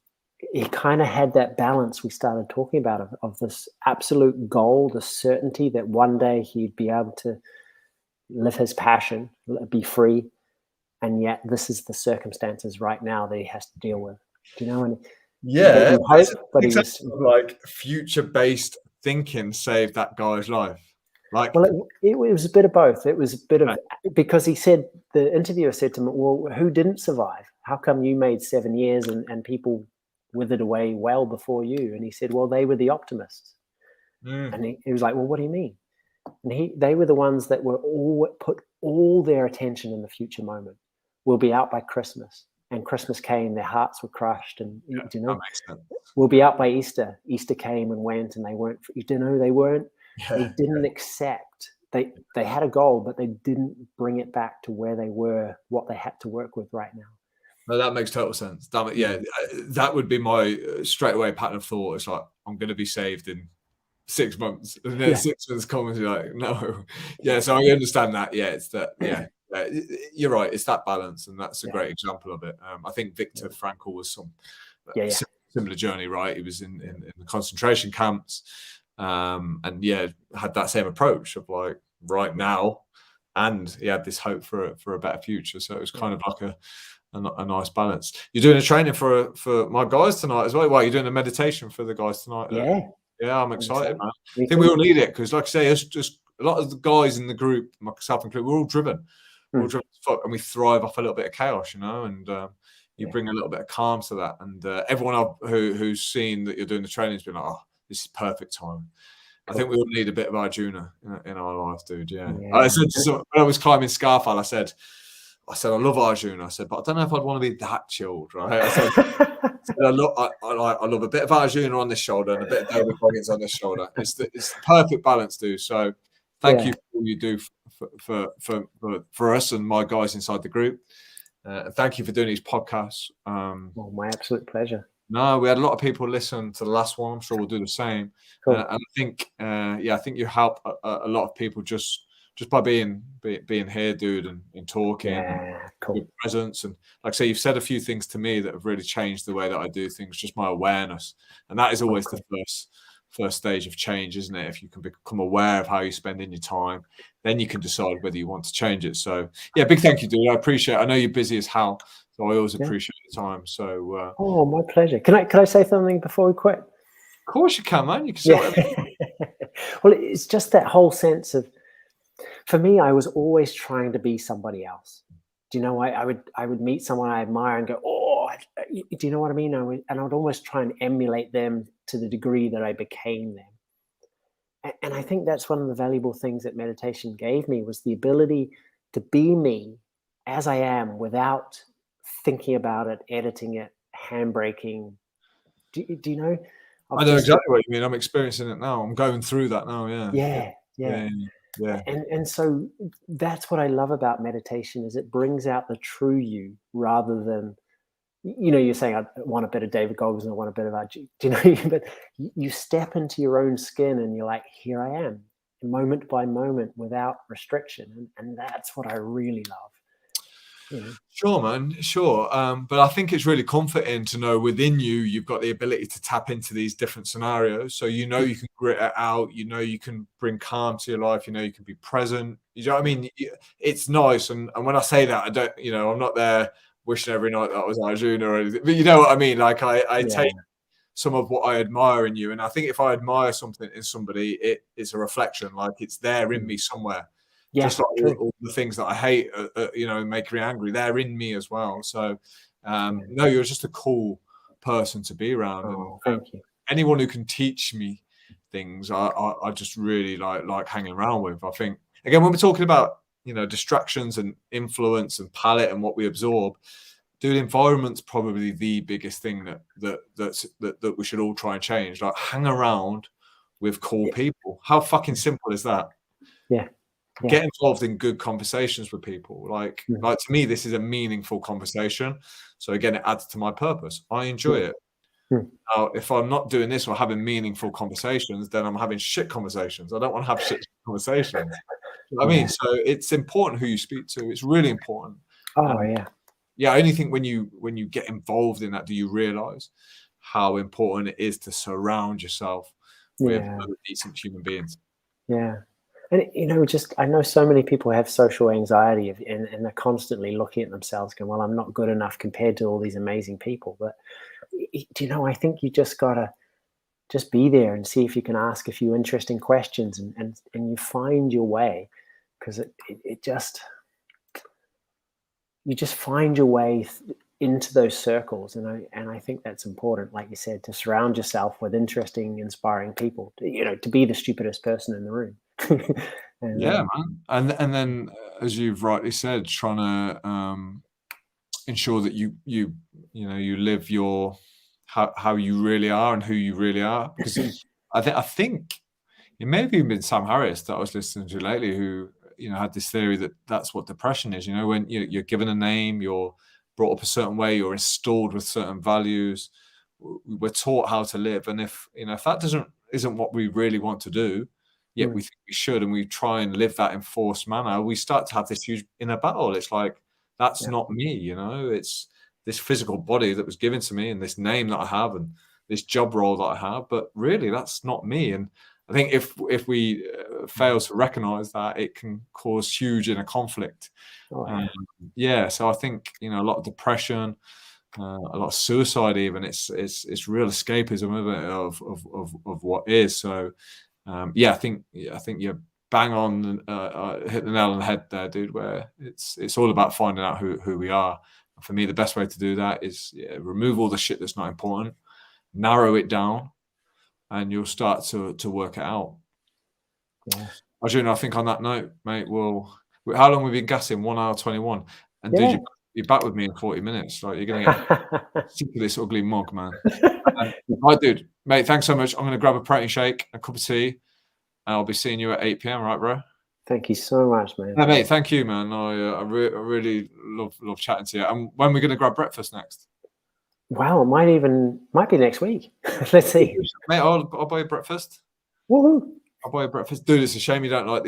he kind of had that balance we started talking about of this absolute goal, the certainty that one day he'd be able to live his passion, be free. And yet this is the circumstances right now that he has to deal with. Do you know? And yeah, hope, but he was like future-based thinking saved that guy's life. Like, well, it was a bit of both. It was a bit of, because he said, the interviewer said to him, well, who didn't survive? How come you made 7 years and people withered away well before you? And he said, well, they were the optimists. And he was like, well, what do you mean? And they were the ones that were put all their attention in the future moment. We'll be out by Christmas. And Christmas came, their hearts were crushed. And do you know, that makes sense. We'll be out by Easter. Easter came and went, and they weren't, you know, they didn't accept. They had a goal, but they didn't bring it back to where they were, what they had to work with right now. No, that makes total sense. That would be my straightaway pattern of thought. It's like, I'm going to be saved in 6 months, and then 6 months comes, you're like, no. So I understand that. It's that. You're right. It's that balance, and that's a great example of it. I think Viktor Frankl was some similar journey, right? He was in the concentration camps, and had that same approach of like right now, and he had this hope for a better future. So it was kind of like a nice balance. You're doing a training for my guys tonight as well. Well, you're doing a meditation for the guys tonight. Yeah, I'm excited, man. I think we all need it because, like I say, it's just a lot of the guys in the group, myself included, we're all driven. We're all driven as fuck, and we thrive off a little bit of chaos, you know. And you bring a little bit of calm to that. And everyone who's seen that you're doing the training has been like, oh, this is perfect time. Cool. I think we all need a bit of Arjuna in our life, dude. I said when I was climbing Scarfell, I said, I love Arjuna. I said, but I don't know if I'd want to be that chilled, right? I said, I love a bit of Arjuna on this shoulder and a bit of David Goggins on this shoulder. It's the perfect balance, dude. So thank you for all you do for us and my guys inside the group. Thank you for doing these podcasts. Well, my absolute pleasure. No, we had a lot of people listen to the last one. I'm sure we'll do the same. Cool. And I think, I think you help a lot of people just by being here, dude, and talking, and your presence. And like I say, you've said a few things to me that have really changed the way that I do things, just my awareness. And that is always the first stage of change, isn't it? If you can become aware of how you're spending your time, then you can decide whether you want to change it. So big thank you, dude. I appreciate it. I know you're busy as hell, so I always appreciate your time. So my pleasure. Can I say something before we quit? Of course you can, man. You can say whatever. Well, it's just that whole sense of, for me, I was always trying to be somebody else. Do you know, I would meet someone I admire and go, oh, do you know what I mean? And I would almost try and emulate them to the degree that I became them. And I think that's one of the valuable things that meditation gave me, was the ability to be me as I am without thinking about it, editing it, handbraking. Do you know? I know exactly what you mean. I'm experiencing it now. I'm going through that now. Yeah. And so that's what I love about meditation, is it brings out the true you rather than, you know, you're saying I want a bit of David Goggins and I want a bit of Arjuna, you know, but you step into your own skin and you're like, here I am, moment by moment, without restriction. And that's what I really love. Sure, man. Sure. But I think it's really comforting to know within you've got the ability to tap into these different scenarios. So, you know, you can grit it out, you know, you can bring calm to your life, you know, you can be present. You know what I mean? It's nice. And when I say that, I don't, you know, I'm not there wishing every night that I was Arjuna or anything, but you know what I mean? Like I take some of what I admire in you. And I think if I admire something in somebody, it's a reflection, like it's there in me somewhere. Just like all the things that I hate, you know, make me angry, they're in me as well. So, no, you're just a cool person to be around. Oh, thank you. Anyone who can teach me things, I just really like hanging around with. I think, again, when we're talking about, you know, distractions and influence and palette and what we absorb, dude, environment's probably the biggest thing that we should all try and change. Like, hang around with cool people. How fucking simple is that? Yeah. get involved in good conversations with people. Like Mm. to me, this is a meaningful conversation. So again, it adds to my purpose. I enjoy Mm. it. Mm. Now, if I'm not doing this or having meaningful conversations, then I'm having shit conversations. I don't want to have shit conversations. You know what I mean? Yeah. So it's important who you speak to. It's really important. Oh, And yeah. yeah, I only think when you get involved in that, do you realize how important it is to surround yourself with Yeah. other decent human beings. Yeah. And, just I know so many people have social anxiety and they're constantly looking at themselves going, well, I'm not good enough compared to all these amazing people. But, I think you just got to just be there and see if you can ask a few interesting questions and you find your way because it just, you just find your way into those circles. And I think that's important, like you said, to surround yourself with interesting, inspiring people, to be the stupidest person in the room. and Yeah, man. And then, as you've rightly said, trying to ensure that you live your how you really are and who you really are. Because I think it may have even been Sam Harris that I was listening to lately, who had this theory that that's what depression is. When you're given a name, you're brought up a certain way, you're installed with certain values. We're taught how to live, and if that isn't what we really want to do, yet we mm, think we should, and we try and live that in forced manner, we start to have this huge inner battle. It's like, that's yeah, not me. It's this physical body that was given to me, and this name that I have, and this job role that I have, but really that's not me. And I think if we fail to recognize that, it can cause huge inner conflict. oh Um, yeah, yeah, so I think a lot of depression, a lot of suicide, even it's real escapism, isn't it, of what is. So yeah, I think you're bang on, hit the nail on the head there, dude. Where it's all about finding out who we are. And for me, the best way to do that is remove all the shit that's not important, narrow it down, and you'll start to work it out. yeah, Arjuna, I think on that note, mate, how long have we been gassing? 1 hour 21. And dude, yeah. you're back with me in 40 minutes. Like, you're gonna get sick of this ugly mug, man. Right, dude, mate, thanks so much. I'm gonna grab a protein shake, a cup of tea, and I'll be seeing you at 8 p.m. Right, bro? Thank you so much, man. Yeah, mate, thank you, man. I really love chatting to you. And when are we gonna grab breakfast next? Wow, might be next week. Let's see. Mate, I'll buy you breakfast. Woohoo! I'll buy you breakfast. Dude, it's a shame you don't like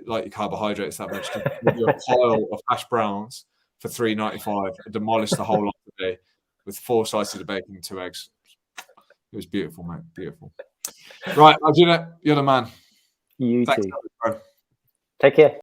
like your carbohydrates that much. Give you a pile of hash browns for $3.95 and demolish the whole lot today with 4 slices of bacon and 2 eggs. It was beautiful, mate. Beautiful. Right, Arjuna, you're the man. You Thanks, too. bro. Take care.